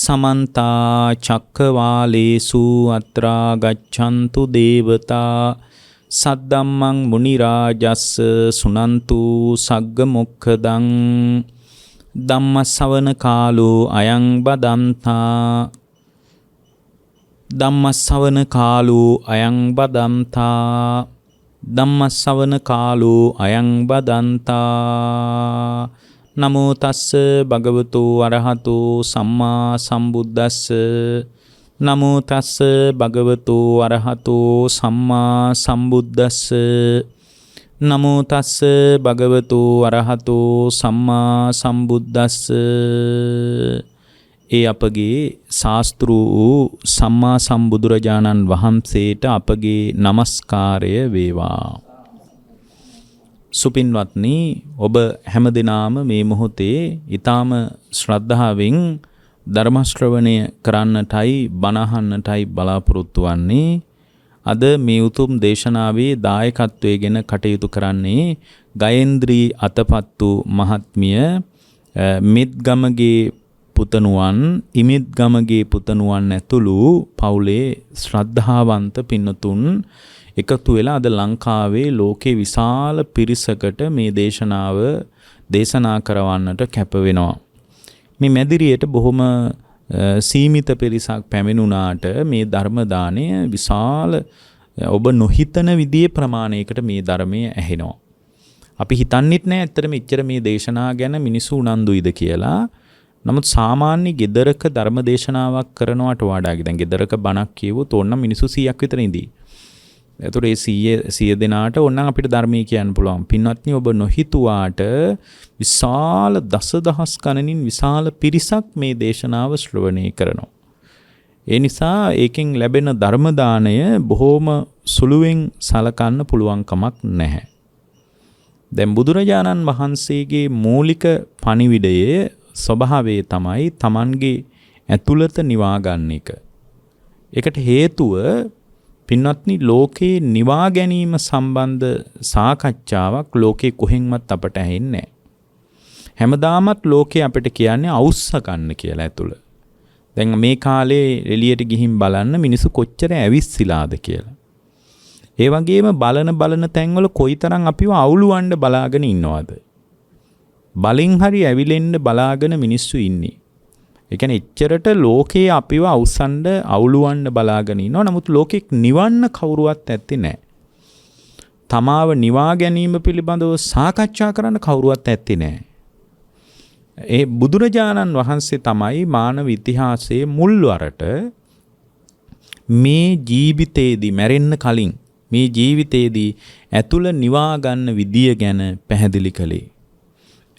समन्ता चक्रवालेषु अत्रा गच्छन्तु देवता सद्दम्मं मुनिराजस्स सुनन्तु सग्गमुखदं ධම්මස්සවන කාලෝ අයං බදන්තා ධම්මස්සවන කාලෝ අයං බදන්තා ධම්මස්සවන කාලෝ අයං බදන්තා නමෝ තස්ස භගවතු අරහතු සම්මා සම්බුද්දස්ස නමෝ තස්ස භගවතු අරහතු සම්මා සම්බුද්දස්ස නමෝ තස්ස භගවතු අරහතු සම්මා සම්බුද්දස්ස. ඒ අපගේ ශාස්ත්‍රු වූ සම්මා සම්බුදුරජාණන් වහන්සේට අපගේ නමස්කාරය වේවා. සුපින්වත්නි, ඔබ හැමදෙනාම මේ මොහොතේ ඊටාම ශ්‍රද්ධාවෙන් ධර්ම ශ්‍රවණය කරන්නටයි බණ අහන්නටයි බලාපොරොත්තු වන්නේ. අද මේ උතුම් දේශනාවේ දායකත්වයෙන් කටයුතු කරන්නේ ගයේන්ද්‍රී අතපත්තු මහත්මිය, මිත්ගමගේ පුතණුවන්, ඉමිත්ගමගේ පුතණුවන් ඇතුළු පවුලේ ශ්‍රද්ධාවන්ත පින්නතුන් එකතු වෙලා අද ලංකාවේ ලෝකේ විශාල පිරිසකට මේ දේශනාව දේශනා කරවන්නට කැප වෙනවා. මේ මැදිරියට බොහොම සීමිත පිරිසක් පැමිණුණාට මේ ධර්ම දාණය විශාල, ඔබ නොහිතන විදිහේ ප්‍රමාණයකට මේ ධර්මය ඇහෙනවා. අපි හිතන්නෙත් නෑ ඇත්තටම එච්චර මේ දේශනා ගැන මිනිස්සු උනන්දුයිද කියලා. නමුත් සාමාන්‍ය ගෙදරක ධර්ම දේශනාවක් කරනවට වඩා දැන් ගෙදරක බණක් කියවුවොත් ඕනනම් මිනිස්සු 100ක් විතර ඉඳී. ඒතකොට ඒ 100 දෙනාට ඕනනම් අපිට ධර්මයේ කියන්න පුළුවන්. පින්වත්නි, ඔබ නොහිතුවාට විශාල දසදහස් ගණනින් විශාල පිරිසක් මේ දේශනාව ශ්‍රවණය කරනවා. ඒ නිසා ඒකෙන් ලැබෙන ධර්ම දාණය බොහෝම සුළුවෙන් සලකන්න පුළුවන් කමක් නැහැ. දැන් බුදුරජාණන් වහන්සේගේ මූලික පණිවිඩයේ ස්වභාවය තමයි Tamanගේ ඇතුළත නිවා ගන්න එක. ඒකට හේතුව පින්වත්නි, ලෝකේ නිවා ගැනීම සම්බන්ධ සාකච්ඡාවක් ලෝකේ කොහෙන්වත් අපට ඇහෙන්නේ නැහැ. හැමදාමත් ලෝකේ අපිට කියන්නේ අවුස්ස ගන්න කියලා ඇතුළ. දැන් මේ කාලේ එළියට ගිහින් බලන්න මිනිස්සු කොච්චර ඇවිස්සීලාද කියලා. ඒ වගේම බලන තැන්වල කොයිතරම් අපිව අවුලවන්න බලාගෙන ඉන්නවද? බලින් හරි ඇවිලෙන්න බලාගෙන මිනිස්සු ඉන්නේ. ඒ කියන්නේ එච්චරට ලෝකේ අපිව අවුස්සන්න අවුලවන්න බලාගෙන ඉන්නවා. නමුත් ලෝකෙක් නිවන්න කවුරුවත් ඇත්තේ නැහැ. තමාව නිවා ගැනීම පිළිබඳව සාකච්ඡා කරන්න කවුරුවත් ඇත්තේ නැහැ. ඒ බුදුරජාණන් වහන්සේ තමයි මානව ඉතිහාසයේ මුල්වරට මේ ජීවිතේදී මැරෙන්න කලින් මේ ජීවිතේදී ඇතුළ නිවා ගන්න විදිය ගැන පැහැදිලි කළේ.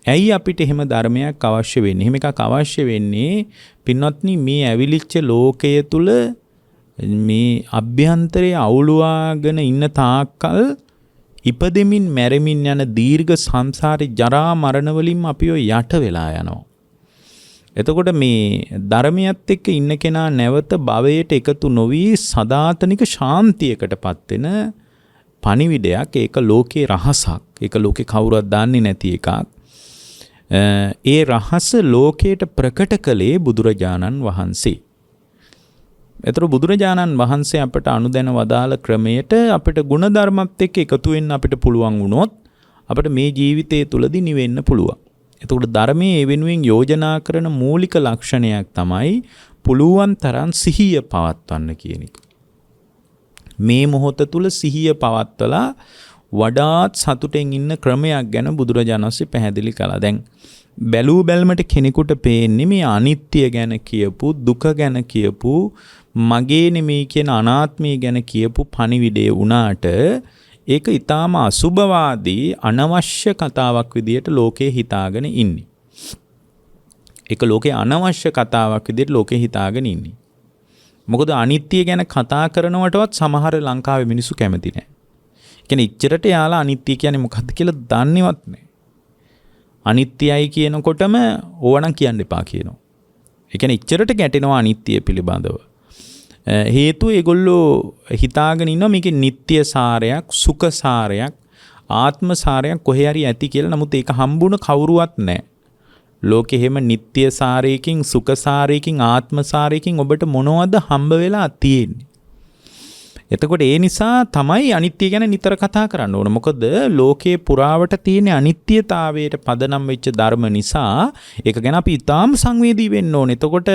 ඇයි අපිට එහෙම ධර්මයක් අවශ්‍ය වෙන්නේ? එහෙම එකක් අවශ්‍ය වෙන්නේ පින්වත්නි, මේ ඇවිලිච්ච ලෝකය තුල මේ අභ්‍යන්තරයේ අවුලුවාගෙන ඉන්න තාක්කල් ඉපදෙමින් මැරෙමින් යන දීර්ඝ සංසාරේ ජරා මරණ වලින් අපිව යට වෙලා යනවා. එතකොට මේ ධර්මයත් එක්ක ඉන්න කෙනා නැවත භවයට එකතු නොවි සදාතනික ශාන්තියකටපත් වෙන පණිවිඩයක්. ඒක ලෝකේ රහසක්. ඒක ලෝකේ කවුරුවත් දන්නේ නැති එකක්. ඒ රහස ලෝකයට ප්‍රකට කළේ බුදුරජාණන් වහන්සේ. ඒතර බුදුරජාණන් වහන්සේ අපට අනුදැන වදාළ ක්‍රමයට අපිට ගුණධර්මත් එක්ක එකතු වෙන්න අපිට පුළුවන් වුණොත් අපිට මේ ජීවිතය තුලදී නිවෙන්න පුළුවන්. එතකොට ධර්මයේ ඒ වෙනුවෙන් යෝජනා කරන මූලික ලක්ෂණයක් තමයි පුළුවන් තරම් සිහිය පවත්වන්න කියන එක. මේ මොහොත තුල සිහිය පවත්වලා වඩාත් සතුටෙන් ඉන්න ක්‍රමයක් ගැන බුදුරජාණන් වහන්සේ පැහැදිලි කළා. දැන් බැලූ බැල්මට කෙනෙකුට පේන්නේ මේ අනිත්‍ය ගැන කියපු, දුක ගැන කියපු, මගේ නෙමෙයි කියන අනාත්මය ගැන කියපු පණිවිඩය වුණාට ඒක ඊටාම අසුභවාදී අනවශ්‍ය කතාවක් විදියට ලෝකේ හිතාගෙන ඉන්නේ. ඒක ලෝකේ අනවශ්‍ය කතාවක් විදියට ලෝකේ හිතාගෙන ඉන්නේ. මොකද අනිත්‍ය ගැන කතා කරනවටවත් සමහර ලංකාවේ මිනිස්සු කැමති නැහැ. කියන්නේ ඉච්චරට යාලා අනිත්‍ය කියන්නේ මොකක්ද කියලා දන්නේවත් නැහැ. අනිත්‍යයි කියනකොටම ඕවනම් කියන්න එපා කියනවා. ඒ කියන්නේ ඉච්චරට ගැටෙනවා අනිත්‍ය පිළිබඳව. හේතුව ඒගොල්ලෝ හිතාගෙන ඉන්නවා මේකේ නিত্য සාරයක්, සුඛ සාරයක්, ආත්ම සාරයක් කොහේ හරි ඇති කියලා. නමුත් ඒක හම්බුණ කවුරුවත් නැහැ. ලෝකෙ හැම නිට්ටය සාරයකින් සුඛ සාරයකින් ආත්ම සාරයකින් ඔබට මොනවද හම්බ වෙලා තියෙන්නේ? එතකොට ඒ නිසා තමයි අනිත්‍ය ගැන නිතර කතා කරන්න ඕන. මොකද ලෝකේ පුරාවට තියෙන අනිත්‍යතාවයට පදනම් වෙච්ච ධර්ම නිසා ඒක ගැන අපි ඊටාම් සංවේදී වෙන්න ඕනේ. එතකොට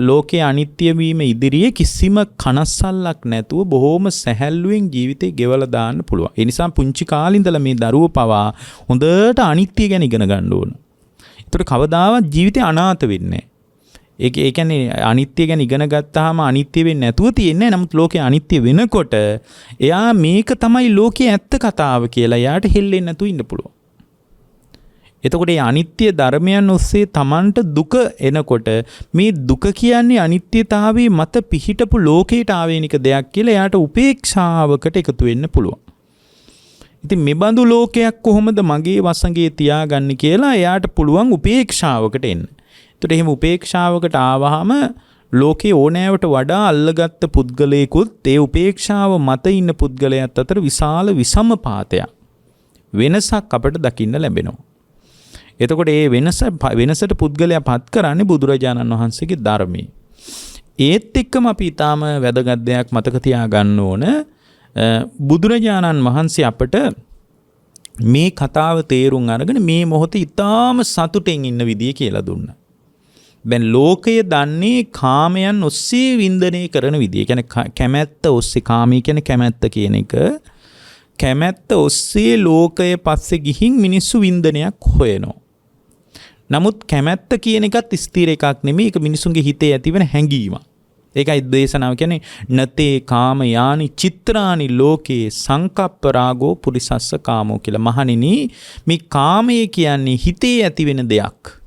ලෝකේ අනිත්‍ය වීම ඉදිරියේ කිසිම කනස්සල්ලක් නැතුව බොහොම සැහැල්ලුවෙන් ජීවිතේ ගෙවලා දාන්න පුළුවන්. ඒ නිසා පුංචි කාලේ ඉඳලා මේ දරුවෝ පවා හොඳට අනිත්‍ය ගැන ඉගෙන ගන්න ඕන. එතකොට කවදාවත් ජීවිතේ අනාථ වෙන්නේ නැහැ. ඒ කියන්නේ අනිත්‍ය ගැන ඉගෙන ගත්තාම අනිත්‍ය වෙන්නේ නැතුව තියෙන්නේ. නමුත් ලෝකේ අනිත්‍ය වෙනකොට එයා මේක තමයි ලෝකයේ ඇත්ත කතාව කියලා එයාට හෙල්ලෙන්නේ නැතුව ඉන්න පුළුවන්. එතකොට මේ අනිත්‍ය ධර්මයන් ඔස්සේ Tamanට දුක එනකොට මේ දුක කියන්නේ අනිත්‍යතාවයේ මත පිහිටපු ලෝකයට ආවේනික දෙයක් කියලා එයාට උපේක්ෂාවකට එකතු වෙන්න පුළුවන්. ඉතින් මේ බඳු ලෝකයක් කොහොමද මගේ වසඟේ තියාගන්නේ කියලා එයාට පුළුවන් උපේක්ෂාවකට එන්න. එතකොට එහෙම උපේක්ෂාවකට ආවහම ලෝකේ ඕනෑවට වඩා අල්ලගත්ත පුද්ගලයෙකුත් ඒ උපේක්ෂාව මත ඉන්න පුද්ගලයාත් අතර විශාල විසමපාතයක් වෙනසක් අපට දකින්න ලැබෙනවා. එතකොට මේ වෙනසට පුද්ගලයා පත් කරන්නේ බුදුරජාණන් වහන්සේගේ ධර්මයේ. ඒත් එක්කම අපි ඊටාම වැදගත් දෙයක් මතක තියාගන්න ඕන. බුදුරජාණන් වහන්සේ අපට මේ කතාව තේරුම් අරගෙන මේ මොහොතේ ඊටාම සතුටෙන් ඉන්න විදිය කියලා දුන්නා. දැන් ලෝකය දන්නේ කාමයන් ඔස්සේ වින්දනය කරන විදිය. කියන්නේ කැමැත්ත ඔස්සේ කාමී කියන්නේ කැමැත්ත කියන එක. කැමැත්ත ඔස්සේ ලෝකය පස්සේ ගිහින් මිනිස්සු වින්දනයක් හොයනවා. නමුත් කැමැත්ත කියන එකත් ස්ථිර එකක් නෙමෙයි. ඒක මිනිසුන්ගේ හිතේ ඇතිවෙන හැඟීමක්. ඒකයි දේශනාව කියන්නේ නතේ කාම යානි චිත්‍රානි ලෝකේ සංකප්ප රාගෝ පුරිසස්ස කාමෝ කියලා. මහණෙනි මේ කාමය කියන්නේ හිතේ ඇතිවෙන දෙයක්.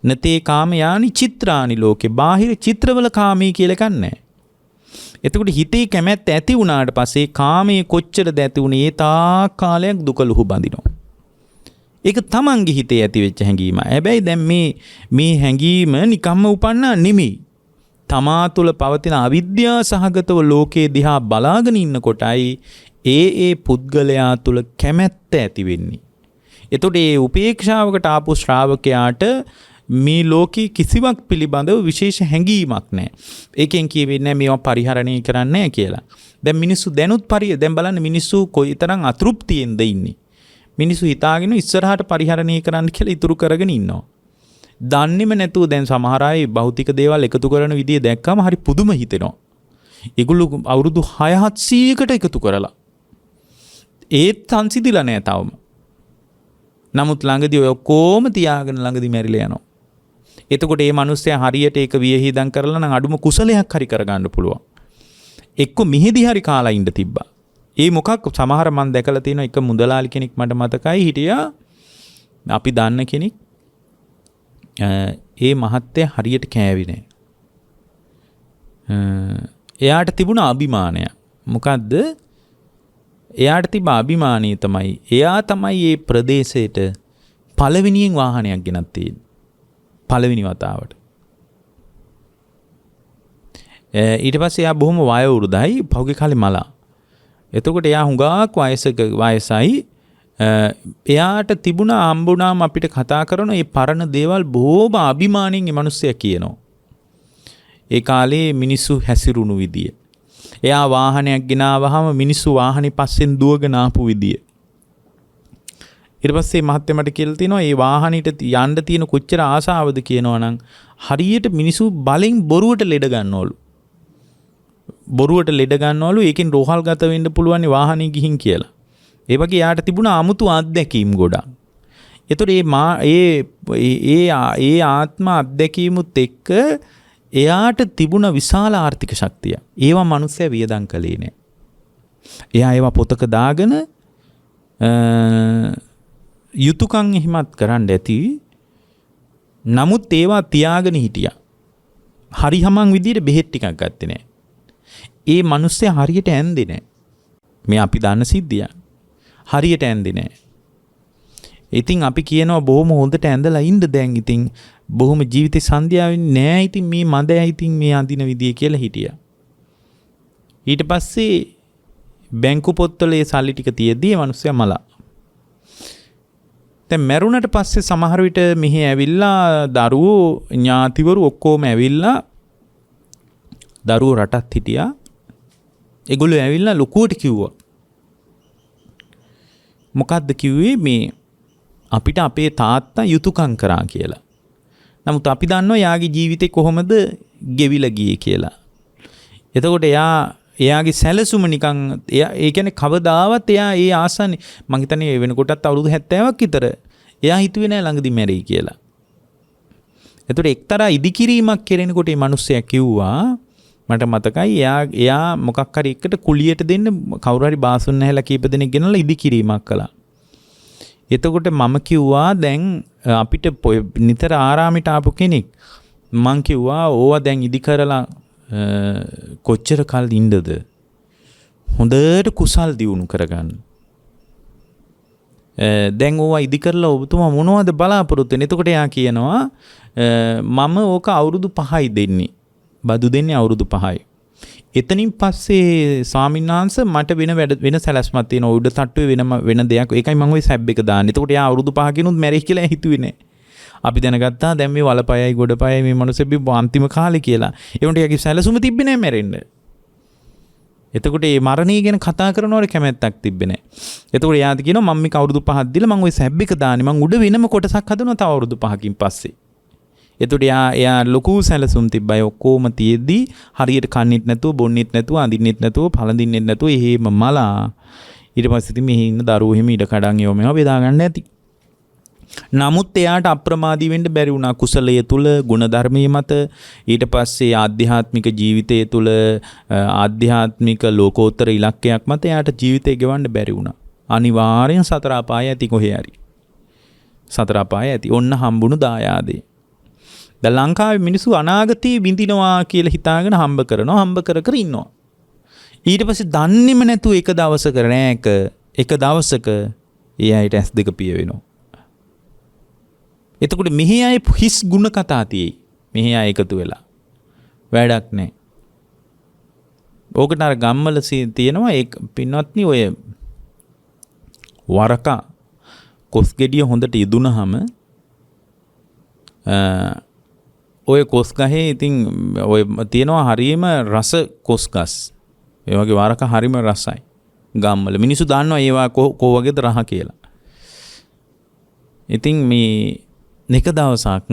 නතේ කාම යානි චිත්‍රානි ලෝකේ බාහිර චිත්‍රවල කාමී කියලා එකක් නැහැ. එතකොට හිතේ කැමැත්ත ඇති වුණාට පස්සේ කාමයේ කොච්චරද ඇති වුණේ ඒ තාක් කාලයක් දුක ලුහු බඳිනවා. ඒක තමන්ගේ හිතේ ඇති වෙච්ච හැඟීම. හැබැයි දැන් මේ හැඟීම නිකම්ම උපන්නා නෙමෙයි. තමා තුළ පවතින අවිද්‍යා සහගතව ලෝකේ දිහා බලාගෙන ඉන්නකොටයි ඒ පුද්ගලයා තුළ කැමැත්ත ඇති වෙන්නේ. එතකොට මේ උපේක්ෂාවකට ආපු ශ්‍රාවකයාට මේ ලෝකේ කිසිවක් පිළිබඳව විශේෂ හැඟීමක් නැහැ. ඒකෙන් කියවෙන්නේ මේවා පරිහරණය කරන්නේ නැහැ කියලා. දැන් මිනිස්සු දැනුත් දැන් බලන්න මිනිස්සු කොයිතරම් අතෘප්තියෙන්ද ඉන්නේ. මිනිස්සු හිතාගෙන ඉස්සරහට පරිහරණය කරන්න කියලා ඉතුරු කරගෙන ඉන්නවා. දන්නේම නැතුව දැන් සමහර අය භෞතික දේවල් එකතු කරන විදිය දැක්කම හරි පුදුම හිතෙනවා. ඒගොල්ලෝ අවුරුදු 600කට එකතු කරලා ඒත් සංසිඳිලා නැහැ තවම. නමුත් ළඟදී ඔය කොහොම තියාගෙන ළඟදී මැරිලා යනවා. එතකොට මේ මිනිස්සයා හරියට ඒක වියහිදම් කරලා නම් අඩුම කුසලයක් හරි කරගන්න පුළුවන්. එක්ක මිහිදි හරි කාලා ඉඳ තිබ්බා. ඒ මොකක් සමහර මම දැකලා තියෙන එක මුදලාලි කෙනෙක් මට මතකයි හිටියා. අපි දන්න කෙනෙක්. ඒ මහත්තයා හරියට කෑවේ නෑ. එයාට තිබුණ අභිමානය. මොකද්ද? එයාට තිබ්බ අභිමානය තමයි එයා තමයි මේ ප්‍රදේශයට පළවෙනියෙන් වාහනයක් ගෙනත් තියෙන්නේ. පළවෙනි වතාවට. ඊට පස්සේ එයා බොහොම වයෝවෘද්ධයි පහුගිය කාලේ මලා. එතකොට එයා හුඟක් වයසයි. එයාට තිබුණා හම්බුණාම අපිට කතා කරන මේ පරණ දේවල් බොහොම අභිමාණයෙන් මේ මිනිස්සයා කියනවා. ඒ කාලේ මිනිස්සු හැසිරුණු විදිය. එයා වාහනයක් ගෙනාවහම මිනිස්සු වාහනේ පස්සෙන් දුවගෙන ආපු විදිය. ඊට පස්සේ මහත්තයා මට කියලා තිනවා මේ වාහනෙට යන්න තියෙන කොච්චර ආසාවද කියනවනම් හරියට මිනිස්සු බලෙන් බොරුවට ලෙඩ ගන්නවලු. බොරුවට ලෙඩ ගන්නවලු ඒකෙන් රෝහල් ගත වෙන්න පුළුවන් වාහනේ ගිහින් කියලා. ඒ වගේ යාට තිබුණ අමුතු අත්දැකීම් ගොඩක්. ඒතර ඒ ආත්ම අත්දැකීමුත් එක්ක එයාට තිබුණ විශාල ආර්ථික ශක්තිය. ඒවා මිනිස්සයා වියදම් කළේ නෑ. එයා ඒවා පොතක දාගෙන යුතුයකම් එහෙමත් කරන්න ඇති. නමුත් ඒවා තියාගෙන හිටියා. හරි හමං විදියට බෙහෙත් ටිකක් ගත්තේ නෑ. ඒ මිනිස්සයා හරියට ඇන්දේ නෑ. මේ අපි දන්න සිද්ධියක්. හරියට ඇන්දේ නෑ. ඉතින් අපි කියනවා බොහොම හොඳට ඇඳලා ඉන්න දැන් ඉතින් බොහොම ජීවිතේ සන්ධ්‍යාවෙන්නේ නෑ ඉතින් මේ මදයි ඉතින් මේ අඳින විදිය කියලා හිටියා. ඊට පස්සේ බැංකු පොත්වල ඒ සල්ලි ටික තියදී මිනිස්සයා මලා. දැන් මැරුණට පස්සේ සමහර විට මෙහි ඇවිල්ලා දරුවෝ ඥාතිවරු ඔක්කොම ඇවිල්ලා දරුවෝ රටත් හිටියා. ඒගොල්ලෝ ඇවිල්ලා ලොකුවට කිව්වා. මොකද්ද කිව්වේ? මේ අපිට අපේ තාත්තා යුතුයකම් කරා කියලා. නමුත් අපි දන්නවා යාගේ ජීවිතේ කොහොමද ගෙවිලා ගියේ කියලා. එතකොට එයාගේ සැලසුම නිකන් ඒ කියන්නේ කවදාවත් එයා ඒ ආසන්නේ මං හිතන්නේ වෙනකොටත් අවුරුදු 70ක් විතර එයා හිතුවේ නෑ ළඟදී මැරෙයි කියලා. එතකොට එක්තරා ඉදිකිරීමක් කෙරෙනකොට මේ මිනිස්සයා කිව්වා මට මතකයි එයා මොකක් හරි එකට කුලියට දෙන්න කවුරු හරි බාසුන් නැහැලා කීප දෙනෙක් ගෙනලා ඉදිකිරීමක් කළා. එතකොට මම කිව්වා දැන් අපිට නිතර ආරාමයට ආපු කෙනෙක් මං කිව්වා ඕවා දැන් ඉදි කරලා කොච්චර කල් ඉන්නද හොඳට කුසල් දියුණු කරගන්න. දැන් ඕවා ඉදි කරලා ඔබතුමා මොනවද බලාපොරොත්තු වෙන්නේ? එතකොට එයා කියනවා මම ඕක අවුරුදු 5යි දෙන්නේ. බදු දෙන්නේ අවුරුදු 5යි. එතනින් පස්සේ ස්වාමීන් වහන්සේ මට වෙන සැලැස්මක් තියෙනවා. උඩ තට්ටුවේ වෙන දෙයක්. ඒකයි මම ওই සැබ් එක දාන්නේ. එතකොට එයා අවුරුදු 5කිනුත් මැරෙයි කියලා හිතුවේ නෑ. අපි දැනගත්තා දැන් මේ වලපයයි ගොඩපයයි මේ මිනිස්සු බිබ්බ අන්තිම කාලේ කියලා. ඒ උන්ට යකි සැලසුම තිබ්බේ නෑ මැරෙන්න. එතකොට මේ මරණය ගැන කතා කරනවට කැමැත්තක් තිබ්බේ නෑ. එතකොට එයාද කියනවා මම මේක අවුරුදු 5ක් දීලා මම ওই සැබ් එක දාන්නේ. මම උඩ වෙනම කොටසක් හදනවා තව අවුරුදු 5කින් පස්සේ. එතකොට එයා ලොකු සැලසුම් තිබ්බයි ඔක්කොම තියෙද්දි හරියට කන්නෙත් නැතුව බොන්නෙත් නැතුව අඳින්නෙත් නැතුව පළඳින්නෙත් නැතුව එහෙම මලා ඊට පස්සේ ඉතින් මෙහි ඉන්න දරුවෝ එහෙම ඉඩ කඩන් ඒව මේවා බෙදා ගන්න ඇති. නමුත් එයාට අප්‍රමාදී වෙන්න බැරි වුණා කුසලයේ තුල ගුණධර්මයේ මත ඊට පස්සේ ආධ්‍යාත්මික ජීවිතයේ තුල ආධ්‍යාත්මික ලෝකෝත්තර ඉලක්කයක් මත එයාට ජීවිතය ගෙවන්න බැරි වුණා. අනිවාර්යෙන් සතර අපාය ඇති කොහේ හරි. සතර අපාය ඇති. ඔන්න හම්බුණු දායාදේ. දැන් ලංකාවේ මිනිස්සු අනාගතේ විඳිනවා කියලා හිතාගෙන හම්බ කර ඉන්නවා. ඊට පස්සේ දන්නේම නැතුව එක දවසක ඒ අයට ඇස් දෙක පිය වෙනවා. එතකොට මෙහි අය හිස් ගුණ කතා තියෙයි. මෙහි අය එකතු වෙලා වැඩක් නැහැ. ඕකට අර ගම්වල තියෙනවා ඒ පින්වත්නි ඔය වරක කොස් ගෙඩිය හොඳට ඉදුණාම ඔය කොස් ගහේ ඉතින් ඔය තියෙනවා හරියම රස කොස් ගස්. ඒ වගේ වරක හරියම රසයි. ගම්වල මිනිස්සු දන්නවා ඒවා කෝ වගේද රහ කියලා. ඉතින් මේ එක දවසක්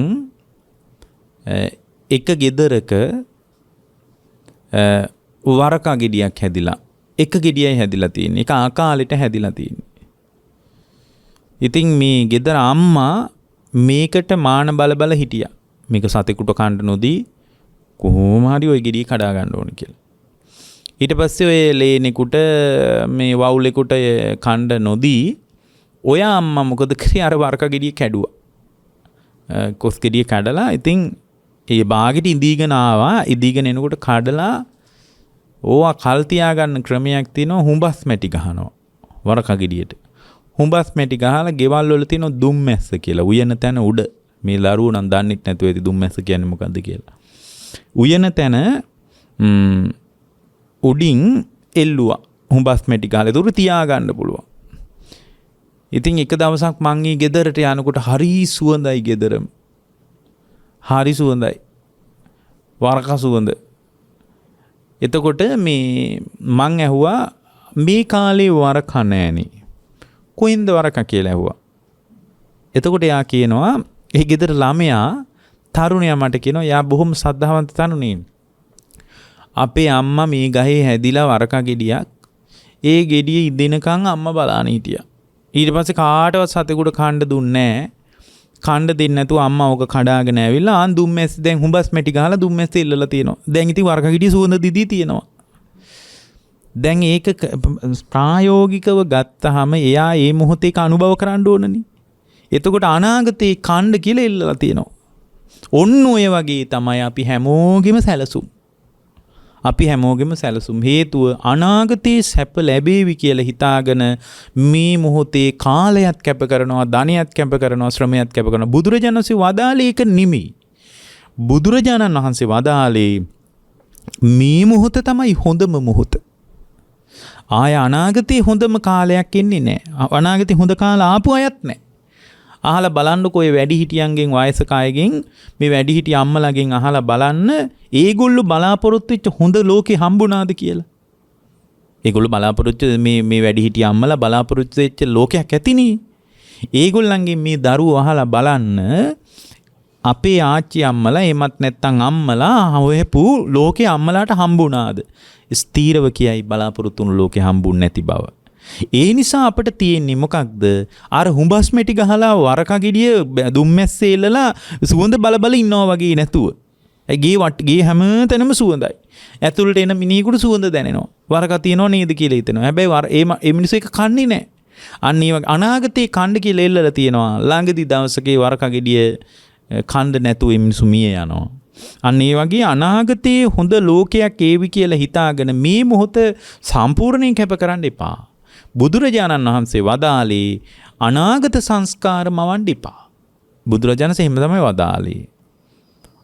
එක ගෙදරක වරක ගෙඩියක් හැදිලා එක ගෙඩියයි හැදිලා තියෙන්නේ. ඒක ආකාලෙට හැදිලා තියෙන්නේ. ඉතින් මේ ගෙදර අම්මා මේකට මාන බල හිටියා. මේක සතෙකුට කන්න නොදී කොහොම හරි ওই ගෙඩිය කඩා ගන්න ඕන කියලා. ඊට පස්සේ ඔය ලේනෙකුට මේ වවුලෙකුට කන්න නොදී ඔය අම්මා මොකද කරේ අර වරක ගෙඩිය කැඩුවා. කොස් ගෙඩිය කඩලා ඉතින් ඒ බාගෙට ඉඳීගෙන ආවා. ඉඳීගෙන එනකොට කඩලා ඕවා කල් තියා ගන්න ක්‍රමයක් තියෙනවා. හුඹස් මැටි ගහනවා වරක ගෙඩියට. හුඹස් මැටි ගහලා ගෙවල් වල තියෙන දුම්මැස්ස කියලා උයන තැන උඩ මේ දරුවෝ නම් දන්නෙත් නැතුව ඇති දුම්මැස්ස කියන්නේ මොකද්ද කියලා. උයන තැන උඩින් එල්ලුවා හුඹස් මැටි ගහලා. ඒක උඩ තියා ගන්න පුළුවන්. ඉතින් එක දවසක් මං ඊ ගෙදරට යනකොට හරි සුවඳයි ගෙදරම. හරි සුවඳයි. වරක සුවඳ. එතකොට මේ මං ඇහුවා මේ කාලේ වරක නෑනේ. කොහෙන්ද වරක කියලා ඇහුවා. එතකොට එයා කියනවා ඒ ගෙදර ළමයා තරුණයා මට කියනවා යා බොහොම සද්ධාවන්ත තරුණිය. අපේ අම්මා මේ ගහේ හැදිලා වරක ගෙඩියක් ඒ ගෙඩිය ඉදිනකන් අම්මා බලාන හිටියා. ඊට පස්සේ කාටවත් සතෙකුට කන්න දුන්නේ නැහැ. කන්න දෙන්නේ නැතුව අම්මා ඕක කඩාගෙන ඇවිල්ලා ආන් දුම්මැස් දැන් හුඹස් මැටි ගහලා දුම්මැස් ඉල්ලලා තියෙනවා. දැන් ඉතින් වරක ගෙඩිය සුවඳ දිදී තියෙනවා. දැන් ඒක ප්‍රායෝගිකව ගත්තාම එයා මේ මොහොතේ අනුභව කරන්න ඕනනේ. එතකොට අනාගතේ කන්න කියලා ඉල්ලලා තියෙනවා. ඔන්න ඔය වගේ තමයි අපි හැමෝගෙම සැලසුම්. හේතුව අනාගතේ සැප ලැබේවි කියලා හිතාගෙන මේ මොහොතේ කාලයක් කැප කරනවා, ධනයක් කැප කරනවා, ශ්‍රමයක් කැප කරනවා. බුදුරජාණන් වහන්සේ වදාළේ ඒක නෙමෙයි. බුදුරජාණන් වහන්සේ වදාළේ මේ මොහොත තමයි හොඳම මොහොත. ආය අනාගතේ හොඳම කාලයක් එන්නේ නැහැ. අනාගතේ හොඳ කාල ආපු අයත් නැහැ. අහලා බලන්නකෝ ඒ වැඩිහිටියන්ගෙන් වයසක අයගෙන් මේ වැඩිහිටිය අම්මලාගෙන් අහලා බලන්න ඒගොල්ලෝ බලාපොරොත්තු වෙච්ච හොඳ ලෝකේ හම්බුණාද කියලා. ඒගොල්ලෝ බලාපොරොත්තු මේ වැඩිහිටිය අම්මලා බලාපොරොත්තු වෙච්ච ලෝකයක් ඇතිනේ. ඒගොල්ලන්ගෙන් මේ දරුවෝ අහලා බලන්න අපේ ආච්චි අම්මලා එමත් නැත්තම් අම්මලා හොයපු ලෝකේ අම්මලාට හම්බුණාද? ස්ථීරව කියයි බලාපොරොත්තු වුණු ලෝකේ හම්බුන්නේ නැති බව. ඒ නිසා අපිට තියෙන්නේ මොකක්ද? අර හුඹස් මෙටි ගහලා වරක ගෙඩිය දුම්මැස්සේ එල්ලලා සුවඳ බල ඉන්නවා වගේ නැතුව. ගේ හැම තැනම සුවඳයි. ඇතුළට එන මිනිහෙකුට සුවඳ දැනෙනවා. වරක තියනව නේද කියලා හිතෙනවා. හැබැයි ඒ මිනිස්සු එක කන්නේ නැහැ. අන්න ඒ වගේ අනාගතේ කණ්ඩ කියලා එල්ලලා තියෙනවා. ළඟදි දවසකේ වරක ගෙඩිය කණ්ඩ නැතුව මේ මිනිස්සු මිය යනවා. අන්න ඒ වගේ අනාගතයේ හොඳ ලෝකයක් ඒවි කියලා හිතාගෙන මේ මොහොත සම්පූර්ණයෙන් කැප කරන්න එපා. බුදුරජාණන් වහන්සේ වදාළේ අනාගත සංස්කාර මවන්න එපා. බුදුරජාණන් එහෙම තමයි වදාළේ.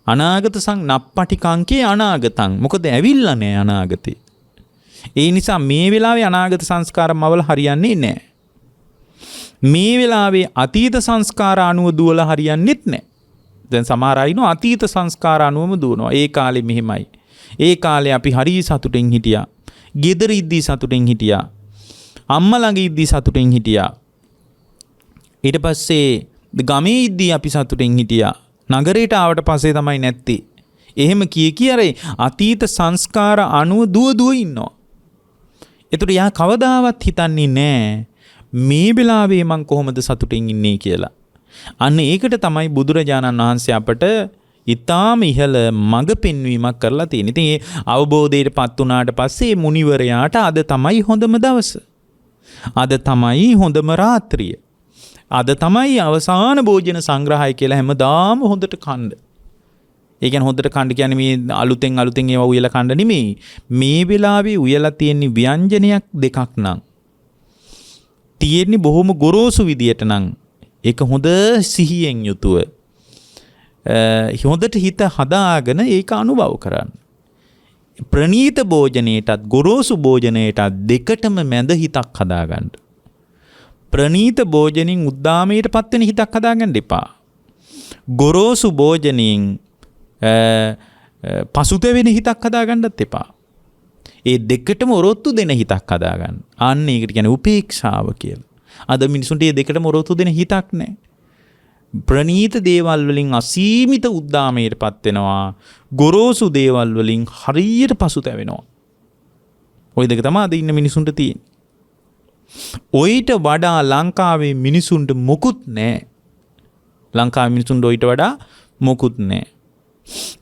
අනාගත නප්පටිකංකේ අනාගතං. මොකද ඇවිල්ලා නැහැ අනාගතේ. ඒ නිසා මේ වෙලාවේ අනාගත සංස්කාර මවල හරියන්නේ නැහැ. මේ වෙලාවේ අතීත සංස්කාර අනුව දුවලා හරියන්නේත් නැහැ. දැන් සමහර අය ඉන්නවා අතීත සංස්කාර අනුවම දුවනවා. ඒ කාලේ මෙහෙමයි. ඒ කාලේ අපි හරි සතුටින් හිටියා. ගෙදර ඉද්දී සතුටින් හිටියා. අම්මා ළඟ ඉද්දී සතුටින් හිටියා. ඊට පස්සේ ගමේ ඉද්දී අපි සතුටින් හිටියා. නගරයට ආවට පස්සේ තමයි නැත්තේ. එහෙම කිය අර අතීත සංස්කාර අනුව දුව ඉන්නවා. ඒතර යා කවදාවත් හිතන්නේ නැහැ මේ වෙලාවේ මං කොහොමද සතුටින් ඉන්නේ කියලා. අන්න ඒකට තමයි බුදුරජාණන් වහන්සේ අපට ඊටාම ඉහළ මඟ පෙන්වීමක් කරලා තියෙන්නේ. ඉතින් ඒ අවබෝධයටපත් වුණාට පස්සේ මුනිවරයාට අද තමයි හොඳම දවස. අද තමයි හොඳම රාත්‍රිය. අද තමයි අවසාන භෝජන සංග්‍රහය කියලා හැමදාම හොඳට කන්න. ඒ කියන්නේ හොඳට කන්න කියන්නේ මේ අලුතෙන් ඒවා උයලා කන්න නෙමෙයි. මේ වෙලාවේ උයලා තියෙන ව්‍යංජනයක් දෙකක් නම් තියෙන්නේ බොහොම ගොරෝසු විදියට නම් ඒක හොඳ සිහියෙන් යුතුව හොඳට හිත හදාගෙන ඒක අනුභව කරන්න. ප්‍රණීත භෝජනයටත් ගොරෝසු භෝජනයටත් දෙකටම මැද හිතක් හදාගන්න. ප්‍රණීත භෝජනින් උද්දාමයට පත්වෙන හිතක් හදාගන්න එපා. ගොරෝසු භෝජනින් පසුතැවෙන හිතක් හදාගන්නත් එපා. ඒ දෙකටම ඔරොත්තු දෙන හිතක් හදාගන්න. අන්න ඒකට කියන්නේ උපේක්ෂාව කියලා. අද මිනිසුන්ට මේ දෙකටම ඔරොත්තු දෙන හිතක් නැහැ. ප්‍රණීත දේවල් වලින් අසීමිත උද්දාමයටපත් වෙනවා. ගොරෝසු දේවල් වලින් හරියට පසුතැවෙනවා. ওই දෙක තමයි අද ඉන්න මිනිසුන්ට තියෙන්නේ. ඔයිට වඩා ලංකාවේ මිනිසුන්ට මොකුත් නැහැ. ලංකාවේ මිනිසුන්ට ඔයිට වඩා මොකුත් නැහැ.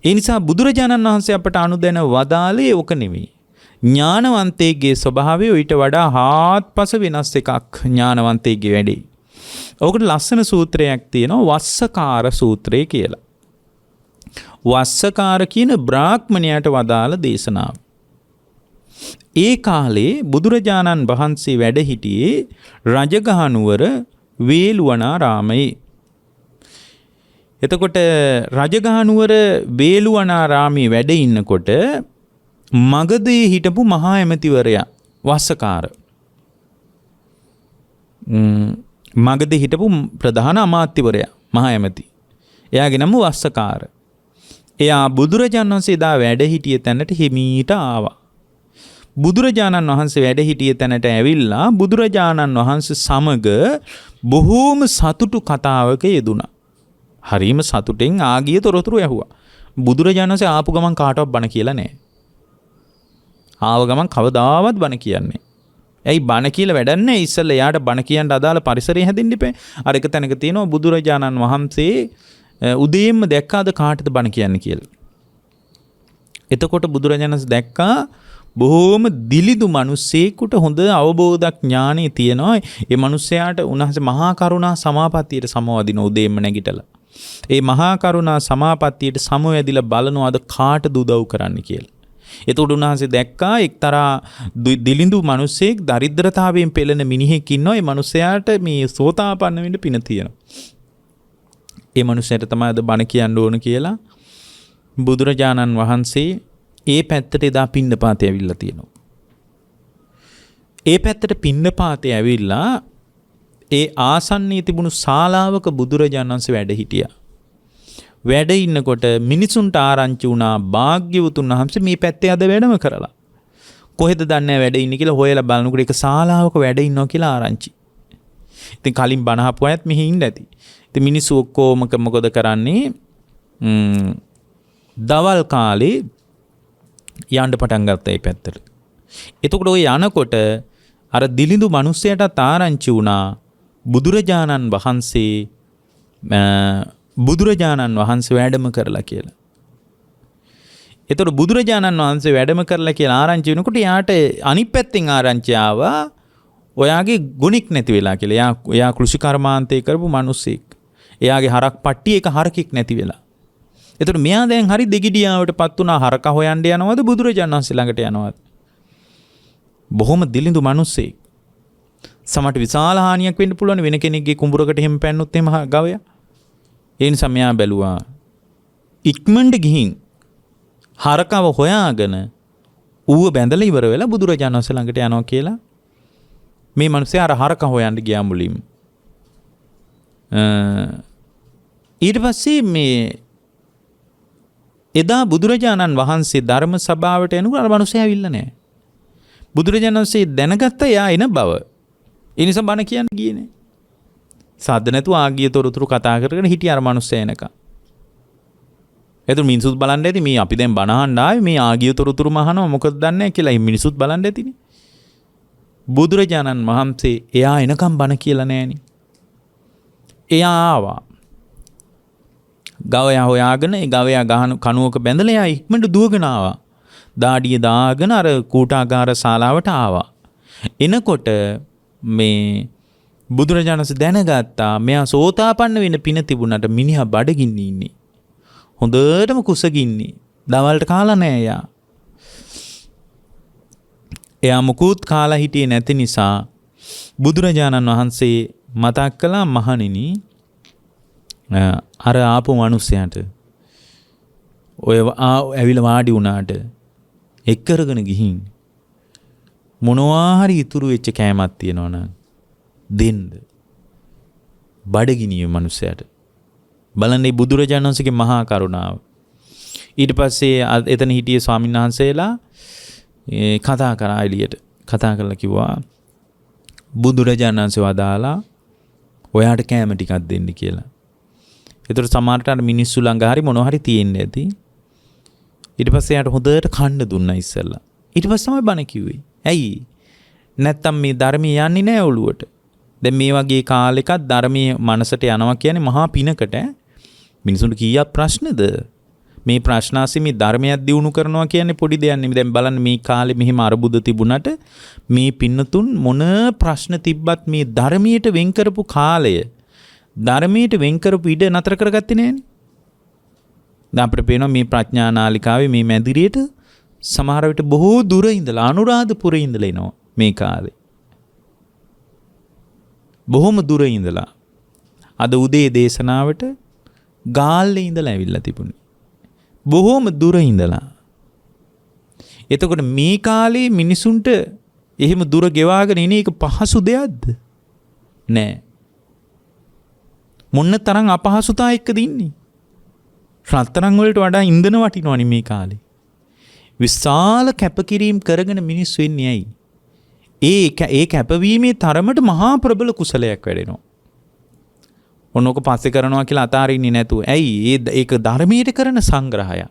ඒ නිසා බුදුරජාණන් වහන්සේ අපට අනුදැන වදාළේ ඔක නෙවෙයි. ඥානවන්තයෙක්ගේ ස්වභාවය ඊට වඩා හාත්පස වෙනස් එකක් ඥානවන්තයෙක්ගේ වැඩේ. ඔකට ලස්සන සූත්‍රයක් තියෙනවා වස්සකාර සූත්‍රය කියලා. වස්සකාර කියන බ්‍රාහ්මණයාට වදාළ දේශනාව. ඒ කාලේ බුදුරජාණන් වහන්සේ වැඩ සිටියේ රජගහනුවර වේළුවනාරාමයේ. එතකොට රජගහනුවර වේළුවනාරාමයේ වැඩ ඉන්නකොට මගධයේ හිටපු මහා ඇමතිවරයා වස්සකාර. මගධයේ හිටපු ප්‍රධාන අමාත්‍යවරයා මහා ඇමති. එයාගේ නම වස්සකාර. එයා බුදුරජාණන් වහන්සේ දා වැඩ හිටිය තැනට හිමීට ආවා. බුදුරජාණන් වහන්සේ වැඩ හිටිය තැනට ඇවිල්ලා බුදුරජාණන් වහන්සේ සමග බොහෝම සතුටු කතාවක යෙදුණා. හරිම සතුටෙන් ආගිය තොරතුරු ඇහුවා. බුදුරජාණන් වහන්සේ ආපු ගමන් කාටවත් බණ කියලා නැහැ. ආව ගමන් කවදාවත් බණ කියන්නේ. ඇයි බණ කියලා වැඩක් නැහැ. ඉස්සෙල්ලා එයාට බණ කියන්න අදාළ පරිසරය හැදෙන්න ඉපේ. අර එක තැනක තියෙනවා බුදුරජාණන් වහන්සේ උදේම දැක්කාද කාටද බණ කියන්නේ කියලා. එතකොට බුදුරජාණන් වහන්සේ දැක්කා බොහෝම දිලිදු මිනිස්සෙකුට හොඳ අවබෝධක් ඥානෙ තියෙනවා. ඒ මිනිස්සයාට උන්වහන්සේ මහා කරුණා සමාපත්තියට සමවදින උදේම නැගිටලා. ඒ මහා කරුණා සමාපත්තියට සමවැදිලා බලනවාද කාටද උදව් කරන්න කියලා. එතකොට උන්වහන්සේ දැක්කා එක්තරා දිලිඳු මිනිසෙක් දරිද්‍රතාවයෙන් පෙළෙන මිනිහෙක් ඉන්නවා. ඒ මිනිසයාට මේ සෝතාපන්න වෙන්න පින තියෙනවා. ඒ මිනිසයාට තමයි අද බණ කියන්න ඕන කියලා බුදුරජාණන් වහන්සේ ඒ පැත්තට එදා පින්නපාතේ ඇවිල්ලා තියෙනවා. ඒ පැත්තට පින්නපාතේ ඇවිල්ලා ඒ ආසන්නයේ තිබුණු ශාලාවක බුදුරජාණන් වහන්සේ වැඩ හිටියා. වැඩ ඉන්නකොට මිනිසුන්ට ආරංචි වුණා භාග්‍යවතුන් වහන්සේ මේ පැත්තේ අද වැඩම කරලා. කොහෙද දන්නේ වැඩ ඉන්නේ කියලා හොයලා බලනකොට ඒක ශාලාවක වැඩ ඉන්නවා කියලා ආරංචි. ඉතින් කලින් බණ අහපු අයත් මෙහි ඉන්න ඇති. ඉතින් මිනිස්සු ඔක්කොම මොකද කරන්නේ? දවල් කාලේ යන්න පටන් ගත්තා මේ පැත්තට. එතකොට ඔය යනකොට අර දිලිඳු මිනිස්සයාට ආරංචි වුණා බුදුරජාණන් වහන්සේ වැඩම කරලා කියලා. එතකොට බුදුරජාණන් වහන්සේ වැඩම කරලා කියලා ආරංචි වෙනකොට යාට අනිත් පැත්තෙන් ආරංචි ආවා ඔයාගේ ගුණික් නැති වෙලා කියලා. එයා කෘෂි කර්මාන්තය කරපු මිනිස්සෙක්. එයාගේ හරක් පට්ටි එක හරකෙක් නැති වෙලා. එතකොට මෙයා දැන් හරි දෙගිඩියාවටපත් වුණා. හරක හොයන්න යනවද බුදුරජාණන් වහන්සේ ළඟට යනවද? බොහොම දිලිඳු මිනිස්සෙක්. සමහරට විශාල හානියක් වෙන්න පුළුවන් වෙන කෙනෙක්ගේ කුඹුරකට එහෙම පැන්නොත් එහෙම ගවයා. ඒ නිසා මෙයා බැලුවා ඉක්මනට ගිහින් හරකව හොයාගෙන ඌව බැඳලා ඉවර වෙලා බුදුරජාණන් වහන්සේ ළඟට යනවා කියලා මේ මිනිස්සයා අර හරක හොයන්න ගියා මුලින්ම. ඊට පස්සේ මේ එදා බුදුරජාණන් වහන්සේ ධර්ම සභාවට එනකොට අර මිනිස්සයා ඇවිල්ලා නැහැ. බුදුරජාණන් වහන්සේ දැනගත්ත එයා එන බව. ඒ නිසා බණ කියන්න ගියේ නැහැ. සාද්ද නැතුව ආගිය තොරතුරු කතා කරගෙන හිටිය අර මිනිස්සයා එනකම්. එතකොට මිනිසුත් බලන්න ඇති මේ අපි දැන් බණ අහන්න ආවේ මේ ආගිය තොරතුරු මහනවා මොකද දන්නේ කියලා මිනිසුත් බලන්න ඇතිනේ. බුදුරජාණන් වහන්සේ එයා එනකම් බණ කියලා නැහෙනි. එයා ආවා. ගවයා හොයාගෙන ඒ ගවයා කණුවක බැඳලා එයා ඉක්මනට දුවගෙන ආවා. දාඩිය දාගෙන අර කූටාගාර ශාලාවට ආවා. එනකොට මේ බුදුරජාණන් වහන්සේ දැනගත්තා මෙයා සෝතාපන්න වෙන්න පින තිබුණාට මිනිහා බඩගින්න ඉන්නේ. හොඳටම කුසගින්නේ. දවල්ට කාලා නැහැ එයා. එයා මුකුත් කාලා හිටියේ නැති නිසා බුදුරජාණන් වහන්සේ මතක් කළා මහණෙනි අර ආපු මිනිස්සයාට ඔය ඇවිල්ලා වාඩි වුණාට එක් කරගෙන ගිහින් මොනවා හරි ඉතුරු වෙච්ච කෑමක් තියෙනවනම් දෙන්න. බඩගිනිය මිනිස්සයාට. බලන්නේ බුදුරජාණන් වහන්සේගේ මහා කරුණාව. ඊට පස්සේ එතන හිටියේ ස්වාමීන් වහන්සේලා කතා කරා එළියට. කතා කරලා කිව්වා බුදුරජාණන් වහන්සේ වදාලා ඔයාට කෑම ටිකක් දෙන්න කියලා. ඒතර සමහරට අර මිනිස්සු ළඟ හරි මොනවා හරි තියෙන්න ඇති. ඊට පස්සේ යාට හොඳට කන්න දුන්නා ඉස්සෙල්ලා. ඊට පස්සේ තමයි බණ කිව්වේ. ඇයි? නැත්තම් මේ ධර්මයේ යන්නේ නැහැ ඔළුවට. දැන් මේ වගේ කාලෙකත් ධර්මයේ මනසට යනවා කියන්නේ මහා පිනකට. මිනිසුන්ට කීයක් ප්‍රශ්නද? මේ ප්‍රශ්නාසි මේ ධර්මයක් දියුණු කරනවා කියන්නේ පොඩි දෙයක් නෙමෙයි. දැන් බලන්න මේ කාලේ මෙහිම අරුබුද තිබුණාට මේ පින්නතුන් මොන ප්‍රශ්න තිබ්බත් මේ ධර්මයට වෙන් කරපු කාලය ධර්මයට වෙන් කරපු ඉඩ නතර කරගත්තේ නෑනේ. දැන් අපිට පේනවා මේ ප්‍රඥා නාලිකාවේ මේ මැදිරියට සමහර විට බොහෝ දුර ඉඳලා අනුරාධපුරේ ඉඳලා එනවා මේ කාලේ. බොහොම දුර ඉඳලා අද උදේ දේශනාවට ගාල්ලේ ඉඳලා ඇවිල්ලා තිබුණේ. බොහොම දුර ඉඳලා. එතකොට මේ කාලේ මිනිසුන්ට එහෙම දුර ගෙවාගෙන ඉන්නේ ඒක පහසු දෙයක්ද? නෑ. මොන්න තරම් අපහසුතා එක්කද ඉන්නේ? රත්තරන් වලට වඩා ඉන්ධන වටිනවනේ මේ කාලේ. විශාල කැපකිරීම කරගෙන මිනිස්සු ඉන්නේ ඇයි? ඒ කැපවීමේ තරමට මහා ප්‍රබල කුසලයක් වැඩෙනවා. ඔන්නෝක පස්සේ කරනවා කියලා අතාරින්නේ නැතුව. ඇයි? ඒක ධර්මයට කරන සංග්‍රහයක්.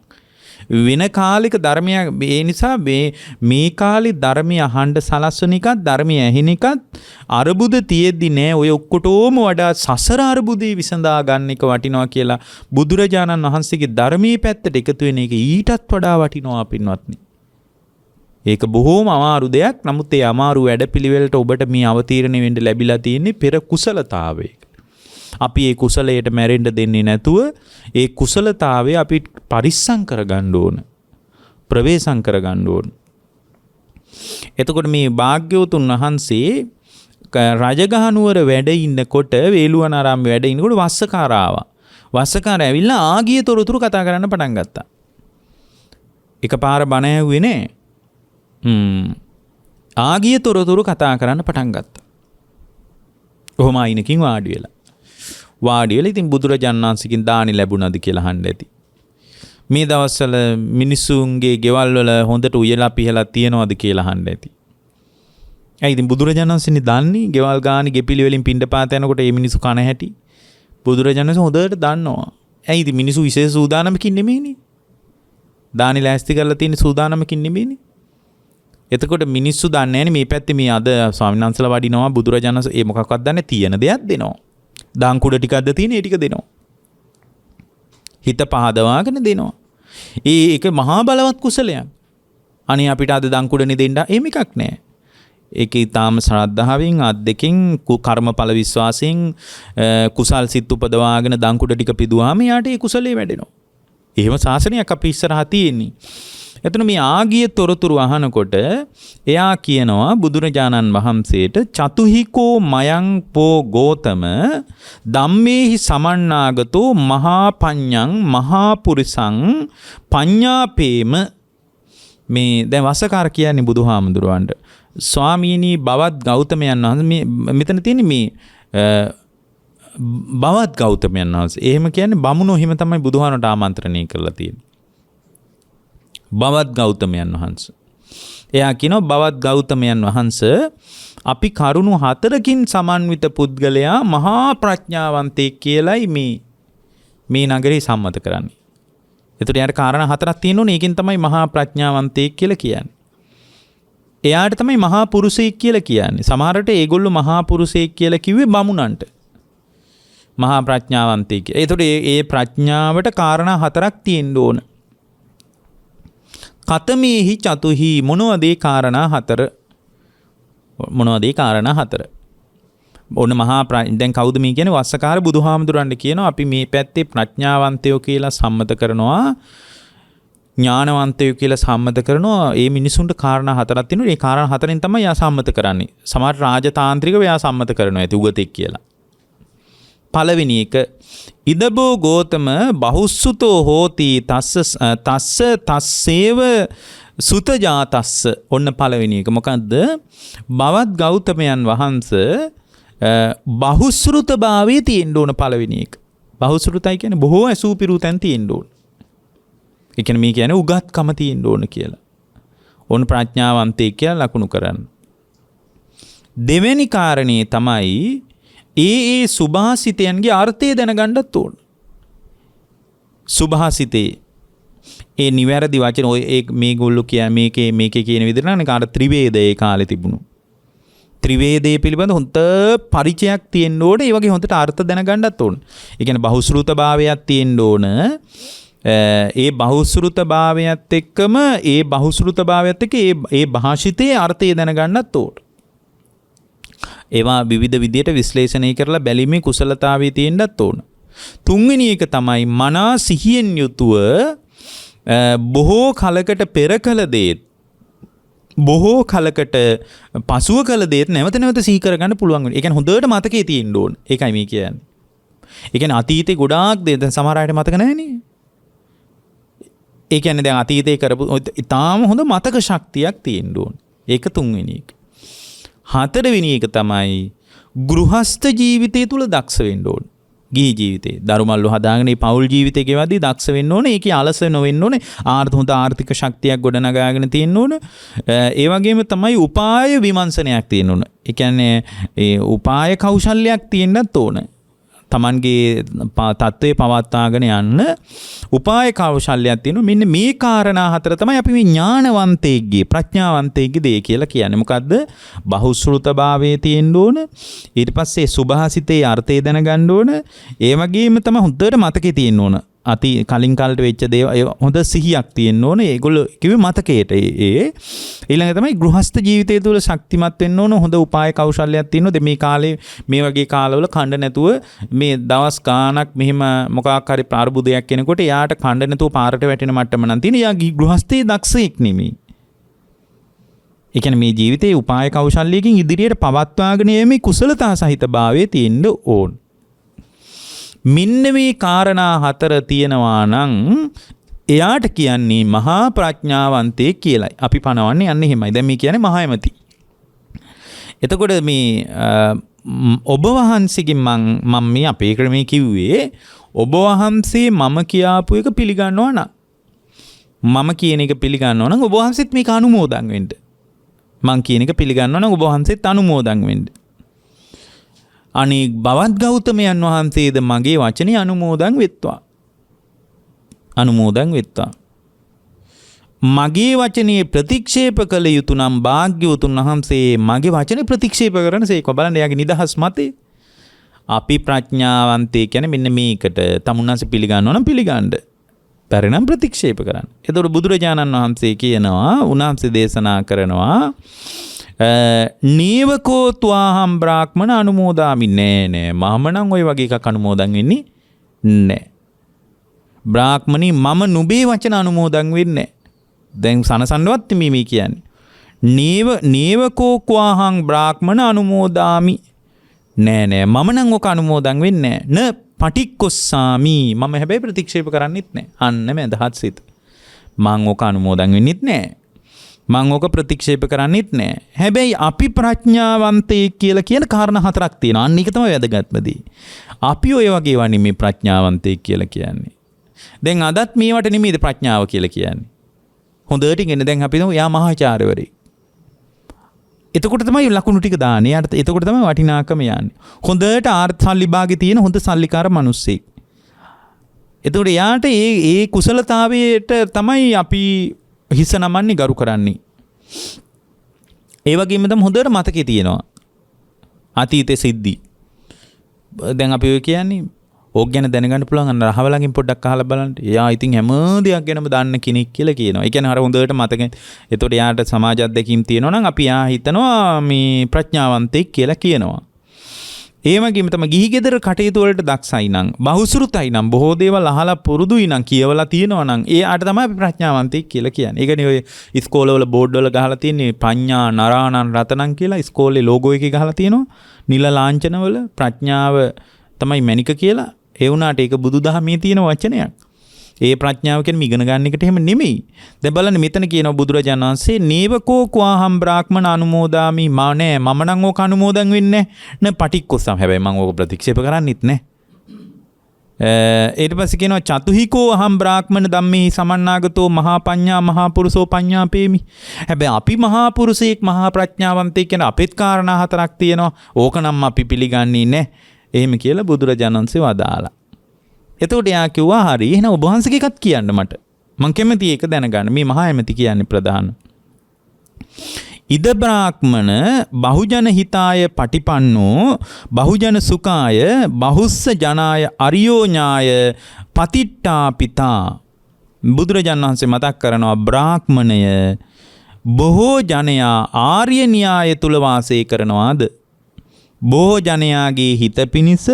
වෙන කාලෙක ධර්මයක් ඒ නිසා මේ කාලේ ධර්මය අහන්න සලස්වන එකත් ධර්මය ඇහෙන එකත් අරුබුද තියෙද්දි නෑ. ඔය ඔක්කොටම වඩා සසර අරුබුදේ විසඳා ගන්න එක වටිනවා කියලා බුදුරජාණන් වහන්සේගේ ධර්මයේ පැත්තට එකතු වෙන එක ඊටත් වඩා වටිනවා පින්වත්නි. ඒක බොහෝම අමාරු දෙයක්. නමුත් ඒ අමාරු වැඩපිළිවෙලට ඔබට මේ අවතීර්ණ වෙන්න ලැබිලා තියෙන්නේ පෙර කුසලතාවයක. අපි ඒ කුසලයට මැරෙන්න දෙන්නේ නැතුව ඒ කුසලතාවය අපි පරිස්සම් කරගන්න ඕන. ප්‍රවේශම් කරගන්න ඕන. එතකොට මේ භාග්‍යවතුන් වහන්සේ රජගහ නුවර වැඩ ඉන්නකොට වේළුවනාරාමේ වැඩ ඉන්නකොට වස්සකාර ආවා. වස්සකාර ඇවිල්ලා ආගිය තොරතුරු කතා කරන්න පටන් ගත්තා. එකපාර බණ ඇහුවේ නෑ. ආගිය තොරතුරු කතා කරන්න පටන් ගත්තා. කොහොම අයිනකින් වාඩි වෙලා ඉතින් බුදුරජාණන් වහන්සේකින් දානි ලැබුණාද කියලා අහන්න ඇති. මේ දවස්වල මිනිසුන්ගේ ගෙවල් වල හොඳට උයලා පිහලා තියනවද කියලා අහන්න ඇති. ඉතින් බුදුරජාණන් වහන්සේනේ දන්නේ ගෙවල් ගානි ගෙපිලි වලින් පිණ්ඩපාත යනකොට මේ මිනිසු කන හැටි. බුදුරජාණන් වහන්සේ හොඳට දන්නවා. ඉතින් මිනිසු විශේෂ සූදානමකින් නෙමෙයිනේ. දානි ලෑස්ති කරලා තියෙන සූදානමකින් නෙමෙයිනේ. එතකොට මිනිස්සු දන්නේ නැනේ මේ පැත්තේ මේ අද ස්වාමීන් වහන්සේලා වඩිනවා බුදුරජාණන් වහන්සේ ඒ මොකක්වත් දන්නේ තියෙන දෙයක් දෙනවා. දාන් කුඩ ටිකක්ද තියෙන ඒ ටික දෙනවා. හිත පහදවාගෙන දෙනවා. ඒක මහා බලවත් කුසලයක්. අනේ අපිට අද දාන් කුඩනේ දෙන්න එහෙම එකක් නැහැ. ඒක ඊටාම ශ්‍රද්ධාවෙන් අද්දකින් කර්මඵල විශ්වාසයෙන් කුසල් සිත් උපදවාගෙන දාන් කුඩ ටික පිදුවාම යාට ඒ කුසලයේ වැඩෙනවා. එහෙම ශාසනයක් අපි ඉස්සරහා තියෙන්නේ. එතන මේ ආගිය තොරතුරු අහනකොට එයා කියනවා බුදුරජාණන් වහන්සේට චතුහිකෝ මයං පෝ ගෝතම ධම්මේහි සමන්නාගතෝ මහා පඤ්ඤං මහා පුරිසං පඤ්ඤාපේම මේ දැන් වසකාර කියන්නේ බුදුහාමුදුරුවන්ට ස්වාමීනි බවත් ගෞතමයන් වහන්සේ මෙතන තියෙන්නේ මේ බවත් ගෞතමයන් වහන්සේ. එහෙම කියන්නේ බමුණෝ හිම තමයි බුදුහාමරට ආමන්ත්‍රණය කරලා තියෙන්නේ. බවත් ගෞතමයන් වහන්සේ. එයා කියනවා බවත් ගෞතමයන් වහන්සේ අපි කරුණු 4කින් සමන්විත පුද්ගලයා මහා ප්‍රඥාවන්තයෙක් කියලයි මේ නගරේ සම්මත කරන්නේ. ඒතර යාට කාරණා 4ක් තියෙනෝනේ. ඒකෙන් තමයි මහා ප්‍රඥාවන්තයෙක් කියලා කියන්නේ. එයාට තමයි මහා පුරුෂයෙක් කියලා කියන්නේ. සමහරට ඒගොල්ලෝ මහා පුරුෂයෙක් කියලා කිව්වේ බමුණන්ට. මහා ප්‍රඥාවන්තයෙක්. ඒතර ඒ ප්‍රඥාවට කාරණා 4ක් තියෙන්න ඕන. කතමේහි චතුහි මොනවද ඒ කාරණා 4? මොනවද ඒ කාරණා 4? ඔන්න මහා දැන් කවුද මේ කියන්නේ? වස්සකාර බුදුහාමුදුරන්ට කියනවා අපි මේ පැත්තේ ප්‍රඥාවන්තයෝ කියලා සම්මත කරනවා. ඥානවන්තයෝ කියලා සම්මත කරනවා. ඒ මිනිසුන්ට කාරණා 4ක් තියෙනවා. ඒ කාරණා 4ෙන් තමයි යා සම්මත කරන්නේ. සමහර රාජතාන්ත්‍රිකව යා සම්මත කරනවා. ඇති උගතෙක් කියලා. පළවෙනි එක ඉදබෝ ගෝතම බහුස්සුතෝ හෝති තස්සේව සුතජාතස්ස. ඔන්න පළවෙනි එක මොකද්ද? බවත් ගෞතමයන් වහන්සේ බහුශ්‍රුතභාවයේ තියෙන්න ඕන පළවෙනි එක. බහුශ්‍රුතයි කියන්නේ බොහෝ ඇසූපිරු තැන් තියෙන්න ඕන. ඒ කියන්නේ මේ කියන්නේ උගත්කම තියෙන්න ඕන කියලා. ඕන ප්‍රඥාවන්තයෙක් කියලා ලකුණු කරන්න. දෙවෙනි කාරණේ තමයි ඒ සුභාසිතයන්ගේ අර්ථය දැනගන්නත් ඕන. සුභාසිතේ ඒ නිවැරදි වචන ඔය මේගොල්ලෝ කියන්නේ මේකේ කියන විදිහට නම් කාට ත්‍රිවේදයේ කාලේ තිබුණු. ත්‍රිවේදයේ පිළිබඳ හොඳ පරිචයක් තියෙන්න ඕනේ. ඒ වගේ හොඳට අර්ථ දැනගන්නත් ඕන. ඒ කියන්නේ බහුශ්‍රුත භාවයක් තියෙන්න ඕන. ඒ බහුශ්‍රුත භාවයත් එක්කම ඒ භාෂිතයේ අර්ථය දැනගන්නත් ඕන. ඒවා විවිධ විදියට විශ්ලේෂණය කරලා බැලීමේ කුසලතාවය තියෙන්නත් ඕන. තුන්වෙනි එක තමයි මනා සිහියෙන් යුතුව බොහෝ කලකට පෙර කළ දේත් බොහෝ කලකට පසුව කළ දේත් නැවත නැවත සිහි කරගන්න පුළුවන් වෙනවා. ඒ කියන්නේ හොඳට මතකයේ තියෙන්න ඕන. ඒකයි මේ කියන්නේ. ඒ කියන්නේ අතීතේ ගොඩාක් දේ දැන් සමහර අයට මතක නැහැනේ. ඒ කියන්නේ දැන් අතීතේ කරපු ඉතාලම හොඳ මතක ශක්තියක් තියෙන්න ඕන. ඒක තුන්වෙනි එක. හතරවෙනි එක තමයි ගෘහස්ත ජීවිතය තුල දක්ෂ වෙන්න ඕන. ගිහි ජීවිතේ දරුමල්ලු හදාගෙන මේ පෞල් ජීවිතේ ගෙවද්දී දක්ෂ වෙන්න ඕනේ. ඒකේ අලස නොවෙන්න ඕනේ. හොඳ ආර්ථික ශක්තියක් ගොඩනගාගෙන තියෙන්න ඕන. ඒ වගේම තමයි උපාය විමර්ශනයක් තියෙන්න ඕන. ඒ කියන්නේ ඒ උපාය කෞශල්‍යයක් තියෙන්නත් ඕන. තමන්ගේ තත්ත්වය පවත්වාගෙන යන්න උපාය කෞශල්‍යයක් තියෙනවා. මෙන්න මේ කාරණා 4 තමයි අපි මේ ඥානවන්තයෙක්ගේ ප්‍රඥාවන්තයෙක්ගේ දේ කියලා කියන්නේ. මොකද්ද? බහුශ්‍රුතභාවයේ තියෙන්න ඕන. ඊට පස්සේ සුභාසිතේ අර්ථය දැනගන්න ඕන. ඒ වගේම තමයි හොඳට මතකේ තියෙන්න ඕන. අති කලින් කාලට වෙච්ච දේ හොඳ සිහියක් තියෙන්න ඕන. ඒගොල්ලෝ කිව්වේ මතකයට. ඊළඟ තමයි ගෘහස්ත ජීවිතය තුළ ශක්තිමත් වෙන්න ඕන. හොඳ උපාය කෞශල්‍යයක් තියෙන්න ඕන. මේ කාලේ මේ වගේ කාලවල කණ්ඩ නැතුව මේ දවස් ගාණක් මෙහෙම මොකක් හරි ප්‍රාර්බුදයක් කෙනකොට එයාට කණ්ඩ නැතුව පාරට වැටෙන මට්ටම නම් තියෙන. එයා ගෘහස්තයේ දක්ෂයෙක් නෙමෙයි. ඒ කියන්නේ මේ ජීවිතයේ උපාය කෞශල්‍යයකින් ඉදිරියට පවත්වාගෙන යීමේ කුසලතා සහිත භාවයේ තියෙන්න ඕන. මෙන්න මේ කාරණා 4 තියෙනවා නම් එයාට කියන්නේ මහා ප්‍රඥාවන්තයෙක් කියලයි. අපි පනවන්නේ යන්නේ එහෙමයි. දැන් මේ කියන්නේ මහා ඇමති. එතකොට මේ ඔබ වහන්සේගෙන් මම මේ අපේ ක්‍රමයේ කිව්වේ ඔබ වහන්සේ මම කියාපු එක පිළිගන්නවා නම් මම කියන එක පිළිගන්නවා නම් ඔබ වහන්සේත් මේක අනුමෝදන් වෙන්න. මං කියන එක පිළිගන්නවා නම් ඔබ වහන්සේත් අනුමෝදන් වෙන්න. අනේ බවත් ගෞතමයන් වහන්සේද මගේ වචනේ අනුමෝදන් වෙත්වා. අනුමෝදන් වෙත්වා. මගේ වචනේ ප්‍රතික්ෂේප කළ යුතු නම් භාග්‍යවතුන් වහන්සේ මගේ වචනේ ප්‍රතික්ෂේප කරන සේක. බලන්න එයාගේ නිදහස් මතේ. අපි ප්‍රඥාවන්තය කියන්නේ මෙන්න මේකට තමුන්නාසේ පිළිගන්නවා නම් පිළිගන්න. පරිණාම ප්‍රතික්ෂේප කරන්න. එතකොට බුදුරජාණන් වහන්සේ කියනවා උන්වහන්සේ දේශනා කරනවා නීවකෝ ත්වාහම් බ්‍රාහ්මණ අනුමෝදාමි නෑ මම නම් ওই වගේ එකක් අනුමෝදන් වෙන්නේ නෑ. බ්‍රාහ්මණී මම නුඹේ වචන අනුමෝදන් වෙන්නේ නෑ. දැන් සනසන්නවත් මේ කියන්නේ. නීවකෝ ක්වාහං බ්‍රාහ්මණ අනුමෝදාමි නෑ මම නම් ඔක අනුමෝදන් වෙන්නේ නෑ. පටික්කොස්සාමි මම හැබැයි ප්‍රතික්ෂේප කරන්නෙත් නෑ. අන්න මඳහත් සිත. මං ඔක අනුමෝදන් වෙන්නෙත් නෑ. මං ඔක ප්‍රතික්ෂේප කරන්නෙත් නෑ. හැබැයි අපි ප්‍රඥාවන්තයෙක් කියලා කියන කාරණා හතරක් තියෙනවා. අන්න ඒක තමයි වැදගත්ම දේ. අපි ඔය වගේ වන්නේ මේ ප්‍රඥාවන්තයෙක් කියලා කියන්නේ. දැන් අදත් මේවට නෙමෙයිද ප්‍රඥාව කියලා කියන්නේ. හොඳට ඉගෙන දැන් අපි හිතමු යා මහාචාර්යවරයෙක්. එතකොට තමයි ලකුණු ටික දාන්නේ. යාට එතකොට තමයි වටිනාකම යන්නේ. හොඳට ආර්ථ සල්ලි භාගේ තියෙන හොඳ සල්ලිකාර මිනිස්සෙක්. එතකොට යාට ඒ කුසලතාවයට තමයි අපි හිස නමන්නේ ගරු කරන්නේ. ඒ වගේම තමයි හොඳට මතකේ තියෙනවා. අතීතේ සිද්ධි. දැන් අපි ඔය කියන්නේ ඕක ගැන දැනගන්න පුළුවන් අන්න රහවලකින් පොඩ්ඩක් අහලා බලන්න. එයා ඉතින් හැම දෙයක් ගැනම දන්න කෙනෙක් කියලා කියනවා. ඒ කියන්නේ අර හොඳට මතකයි. එතකොට යාට සමාජ අධ්‍යක්ීම් තියෙනවා නම් අපි යා හිතනවා මේ ප්‍රඥාවන්තයෙක් කියලා කියනවා. ඒ වගේම තමයි ගිහි ගෙදර කටයුතු වලට දක්ෂයි නම්, බහුසෘතයි නම්, බොහෝ දේවල් අහලා පුරුදුයි නම්, කියවලා තියෙනවා නම්, එයාට තමයි අපි ප්‍රඥාවන්තයෙක් කියලා කියන්නේ. ඒකනේ ඔය ඉස්කෝලවල බෝඩ් වල ගහලා තියෙන්නේ පඤ්ඤා නරාණං රතනං කියලා ඉස්කෝලේ ලෝගෝ එකේ ගහලා තියෙනවා. නිල ලාංඡනවල ප්‍රඥාව තමයි මැනික කියලා. ඒ වුණාට ඒක බුදුදහමේ තියෙන වචනයක්. ඒ ප්‍රඥාව කියන්නේ ඉගෙන ගන්න එකට එහෙම නෙමෙයි. දැන් බලන්න මෙතන කියනවා බුදුරජාණන් වහන්සේ නේවකෝ ක්වාහම් බ්‍රාහ්මණ අනුමෝදාමි මම නම් ඕක අනුමෝදන් වෙන්නේ නැහැ. පටික්කොස්සම් හැබැයි මම ඕක ප්‍රතික්ෂේප කරන්නෙත් නැහැ. ඊට පස්සේ කියනවා චතුහිකෝ අහම් බ්‍රාහ්මණ ධම්මේ සමන්නාගතෝ මහා පඤ්ඤා මහා පුරුෂෝ පඤ්ඤාපේමි. හැබැයි අපි මහා පුරුෂයෙක් මහා ප්‍රඥාවන්තයෙක් කියන අපිට කාරණා හතරක් තියෙනවා. ඕක නම් අපි පිළිගන්නේ නැහැ. එහෙම කියලා බුදුරජාණන් වහන්සේ වදාලා. එතකොට යා කිව්වා හරි එහෙනම් ඔබ වහන්සේගේ එකත් කියන්න මට. මං කැමති ඒක දැනගන්න. මේ මහා ඇමති කියන්නේ ප්‍රධාන. ඉද බ්‍රාහ්මණ බහුජන හිතාය පටිපන්නෝ බහුජන සුඛාය බහුස්ස ජනාය අරියෝ ඥාය පතිට්ඨා පිතා. බුදුරජාණන් වහන්සේ මතක් කරනවා බ්‍රාහ්මණය බොහෝ ජනයා ආර්ය න්‍යාය තුල වාසය කරනවාද? බොහෝ ජනයාගේ හිත පිණිස,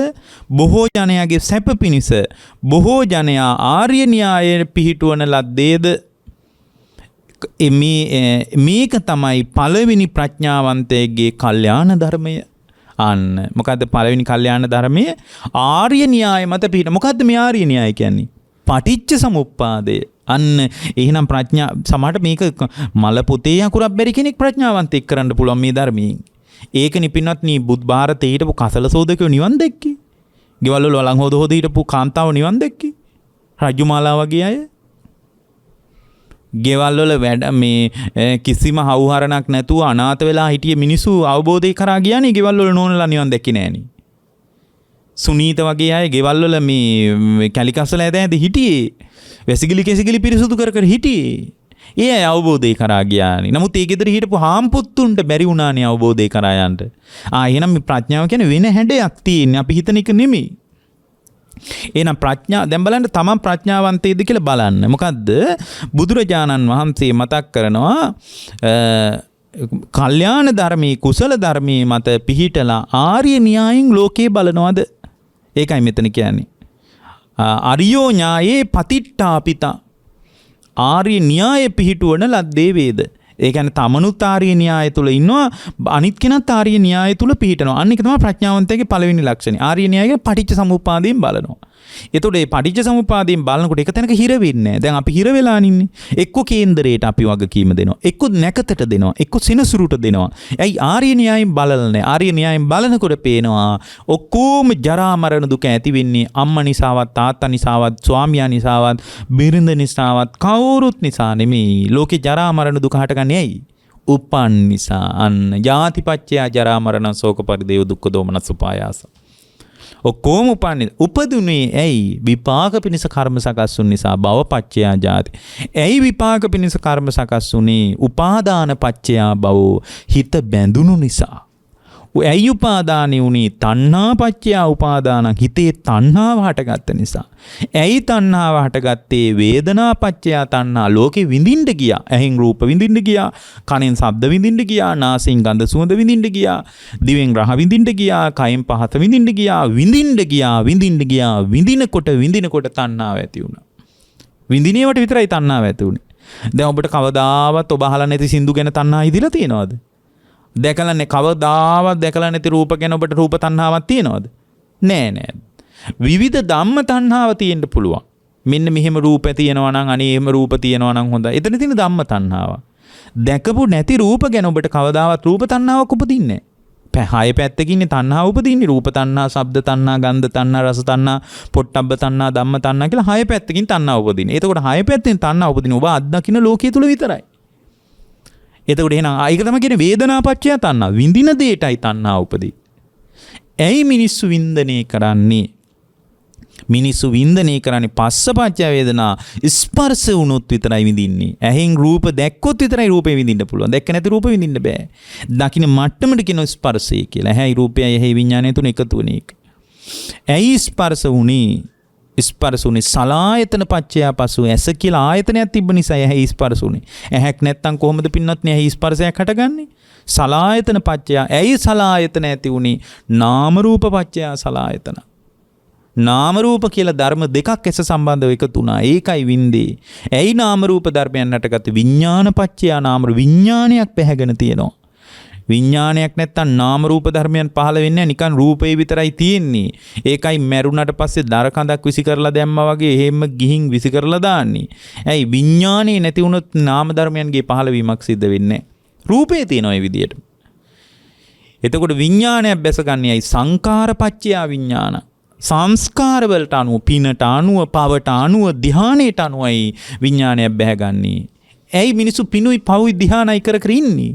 බොහෝ ජනයාගේ සැප පිණිස, බොහෝ ජනයා ආර්ය න්‍යායයේ පිහිටුවන ලද්දේද? මේක තමයි පළවෙනි ප්‍රඥාවන්තයෙක්ගේ කල්යාණ ධර්මය. අන්න මොකද්ද පළවෙනි කල්යාණ ධර්මය? ආර්ය න්‍යාය මත පිහිට. මොකද්ද මේ ආර්ය න්‍යාය කියන්නේ? පටිච්ච සමුප්පාදය. අන්න එහෙනම් ප්‍රඥා සමහරට මේක මල පොතේ අකුරක් බැරි කෙනෙක් ප්‍රඥාවන්තයෙක් කරන්න පුළුවන් මේ ධර්මයෙන්. ඒක නිපින්වත් නී බුද් භාරතේ හිටපු කසල සෝදකයෝ නිවන් දැක්කේ. ගෙවල් වල වළං හොද හිටපු කාන්තාව නිවන් දැක්කේ. රජුමාලා වගේ අය. ගෙවල් වල වැඩ මේ කිසිම හවුහරණක් නැතුව අනාථ වෙලා හිටිය මිනිස්සු අවබෝධය කරා ගියානේ ගෙවල් වල නෝනලා නිවන් දැක්කේ නෑනේ. සුනීත වගේ අය ගෙවල් වල මේ කැලිකස්සල ඇද හිටියේ. වැසිකිලි කෙසිකිලි පිරිසුදු කර කර හිටියේ. ඒ අවබෝධය කරා ගියානේ. නමුත් ඒ ගෙදර හිටපු හාම්පුත්තුන්ට බැරි වුණානේ අවබෝධය කරා යන්න. එහෙනම් මේ ප්‍රඥාව කියන්නේ වෙන හැඩයක් තියෙන්නේ. අපි හිතන එක නෙමෙයි. එහෙනම් ප්‍රඥා දැන් බලන්න තමන් ප්‍රඥාවන්තයෙක්ද කියලා බලන්න. මොකද්ද? බුදුරජාණන් වහන්සේ මතක් කරනවා කල්යාණ ධර්මයේ කුසල ධර්මයේ මත පිහිටලා ආර්ය න්‍යායෙන් ලෝකේ බලනවාද? ඒකයි මෙතන කියන්නේ. අරියෝ ඥායේ පතිට්ඨා පිතා. ආර්ය න්‍යාය පිහිටුවන ලද්දේ වේද. ඒ කියන්නේ තමනුත් ආර්ය න්‍යාය තුල ඉන්නවා, අනිත් කෙනත් ආර්ය න්‍යාය තුල පිහිටනවා. අන්න ඒක තමයි ප්‍රඥාවන්තයාගේ පළවෙනි ලක්ෂණය. ආර්ය න්‍යාය කියන්නේ පටිච්ච සමුප්පාදයෙන් බලනවා. එතකොට මේ පටිච්චසමුපාදයෙන් බලනකොට එක තැනක හිර වෙන්නේ නැහැ. දැන් අපි හිර වෙලා ඉන්නේ. එක්ක කේන්දරයට අපි වගකීම දෙනවා. එක්ක නැකතට දෙනවා. එක්ක සිනසුරුට දෙනවා. ඇයි ආර්ය න්‍යායෙන් බලන්නේ? ආර්ය න්‍යායෙන් බලනකොට පේනවා ඔක්කොම ජරා මරණ දුක ඇති වෙන්නේ අම්මා නිසාවත්, තාත්තා නිසාවත්, ස්වාමියා නිසාවත්, බිරිඳ නිසාවත්, කවුරුත් නිසා නෙමෙයි. ලෝකේ ජරා මරණ දුක හටගන්නේ ඇයි? උපන් නිසා. අන්න ජාතිපච්චය ජරා මරණ ශෝක පරිදේව දුක්ඛ දෝමනස් උපායාස. ඔක්කොම උපන්නේ උපදුනේ ඇයි? විපාක පිණිස කර්ම සකස් වුන නිසා. භවපච්චය ජාති. ඇයි විපාක පිණිස කර්ම සකස් වුනේ? උපාදාන පච්චය භව. හිත බැඳුණු නිසා. ඇයි උපාදානෙ උනේ? තණ්හා පච්චය උපාදාන. හිතේ තණ්හාව හටගත්ත නිසා. ඇයි තණ්හාව හටගත්තේ? වේදනා පච්චය තණ්හා. ලෝකෙ විඳින්න ගියා. ඇහෙන් රූප විඳින්න ගියා. කනෙන් ශබ්ද විඳින්න ගියා. නාසයෙන් ගඳ සුවඳ විඳින්න ගියා. දිවෙන් රහ විඳින්න ගියා. කයෙන් පහත විඳින්න ගියා. විඳිනකොට තණ්හාව ඇති වුණා. විඳිනේවට විතරයි තණ්හාව ඇති වුනේ. දැන් ඔබට කවදාවත් ඔබ අහලා නැති සින්දු ගැන තණ්හා හිතිලා තියෙනවද? දැකලා කවදාවත් දැකලා නැති රූප ගැන ඔබට රූප තණ්හාවක් තියෙනවද? නෑ. විවිධ ධම්ම තණ්හාව තියෙන්න පුළුවන්. මෙන්න මෙහෙම රූප තියෙනවා නම් අනේ එහෙම රූප තියෙනවා නම් හොඳයි. එතන තියෙන ධම්ම තණ්හාව. දැකපු නැති රූප ගැන ඔබට කවදාවත් රූප තණ්හාවක් උපදින්නේ නෑ. හය පැත්තකින් තණ්හාව උපදින්නේ. රූප තණ්හා, ශබ්ද තණ්හා, ගන්ධ තණ්හා, රස තණ්හා, පොට්ටබ්බ තණ්හා, ධම්ම තණ්හා කියලා හය පැත්තකින් තණ්හාව උපදින්නේ. එතකොට හය පැත්තෙන් තණ්හාව උපදින්නේ ඔබ අත්දකින්න ලෝකයේ තුල විතරයි. එතකොට එහෙනම් ඒක තමයි කියන්නේ වේදනාපච්චය තණ්හා. විඳින දෙයටයි තණ්හා උපදී. ඇයි මිනිස්සු වින්දනය කරන්නේ? මිනිස්සු වින්දනය කරන්නේ පස්සපච්චය වේදනා. ස්පර්ශ වුණොත් විතරයි විඳින්නේ. ඇහෙන් රූප දැක්කොත් විතරයි රූපේ විඳින්න පුළුවන්. දැක්ක නැති රූප විඳින්න බෑ. දකින්න මට්ටමට කියන ස්පර්ශය කියලා. ඇහැයි රූපයයි ඇහි විඥානය තුන එකතු වෙන එක. ඇයි ස්පර්ශ වුනේ? ස්පර්ශ වුනේ සලායතන පච්චය පසු. ඇස කියලා ආයතනයක් තිබ්බ නිසා ඇහි ස්පර්ශ වුනේ. ඇහැක් නැත්තම් කොහොමද පින්නොත්නේ ඇහි ස්පර්ශයක් හටගන්නේ? සලායතන පච්චය. ඇයි සලායතන ඇති වුනේ? නාම රූප පච්චය සලායතන. නාම රූප කියලා ධර්ම දෙකක් ඇස සම්බන්ධව එකතු වුණා. ඒකයි වින්දේ. ඇයි නාම රූප ධර්මයන් හටගත්තේ? විඥාන පච්චය නාම විඥානයක් පැහැගෙන තියෙනවා. විඥානයක් නැත්තම් නාම රූප ධර්මයන් පහළ වෙන්නේ නිකන් රූපේ විතරයි තියෙන්නේ. ඒකයි මැරුණට පස්සේ දර කඳක් විසි කරලා දැම්මා වගේ එහෙම ගිහින් විසි කරලා දාන්නේ. ඇයි විඥානේ නැති වුණොත් නාම ධර්මයන්ගේ පහළවීමක් සිද්ධ වෙන්නේ නැහැ. රූපේ තියෙන ওই විදියට. එතකොට විඥානයක් බැසගන්නේ ඇයි? සංකාරපච්චය විඥාන. සංස්කාර වලට අනුව, පිනට අනුව, පවට අනුව, ධානයට අනුවයි විඥානයක් බැහැගන්නේ. ඇයි මිනිස්සු පිනුයි පවුයි ධානයි කර කර ඉන්නේ?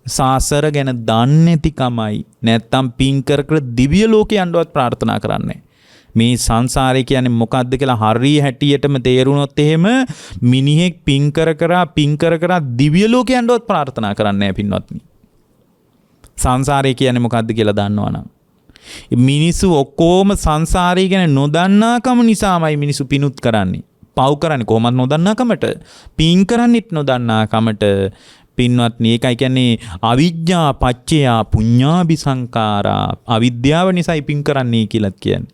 සාසර ගැන දන්නේ නැතිකමයි. නැත්තම් පින් කර කර දිව්‍ය ලෝකේ යන්නවත් ප්‍රාර්ථනා කරන්නේ. මේ සංසාරේ කියන්නේ මොකද්ද කියලා හරිය හැටියටම තේරුණොත් එහෙම මිනිහෙක් පින් කර දිව්‍ය ලෝකේ යන්නවත් ප්‍රාර්ථනා කරන්නේ නැහැ පින්වත්නි. සංසාරේ කියන්නේ මොකද්ද කියලා දන්නවනම්. මිනිස්සු ඔක්කොම සංසාරය ගැන නොදන්නාකම නිසාමයි මිනිස්සු පිනුත් කරන්නේ. පව් කරන්නේ කොහොමද නොදන්නාකමට? පින් කරන්නෙත් නොදන්නාකමට. පින්වත්නි, ඒකයි කියන්නේ අවිජ්ජා පච්චය පුඤ්ඤාභි සංඛාරා. අවිද්‍යාව නිසායි පින් කරන්නේ කියලා කියන්නේ.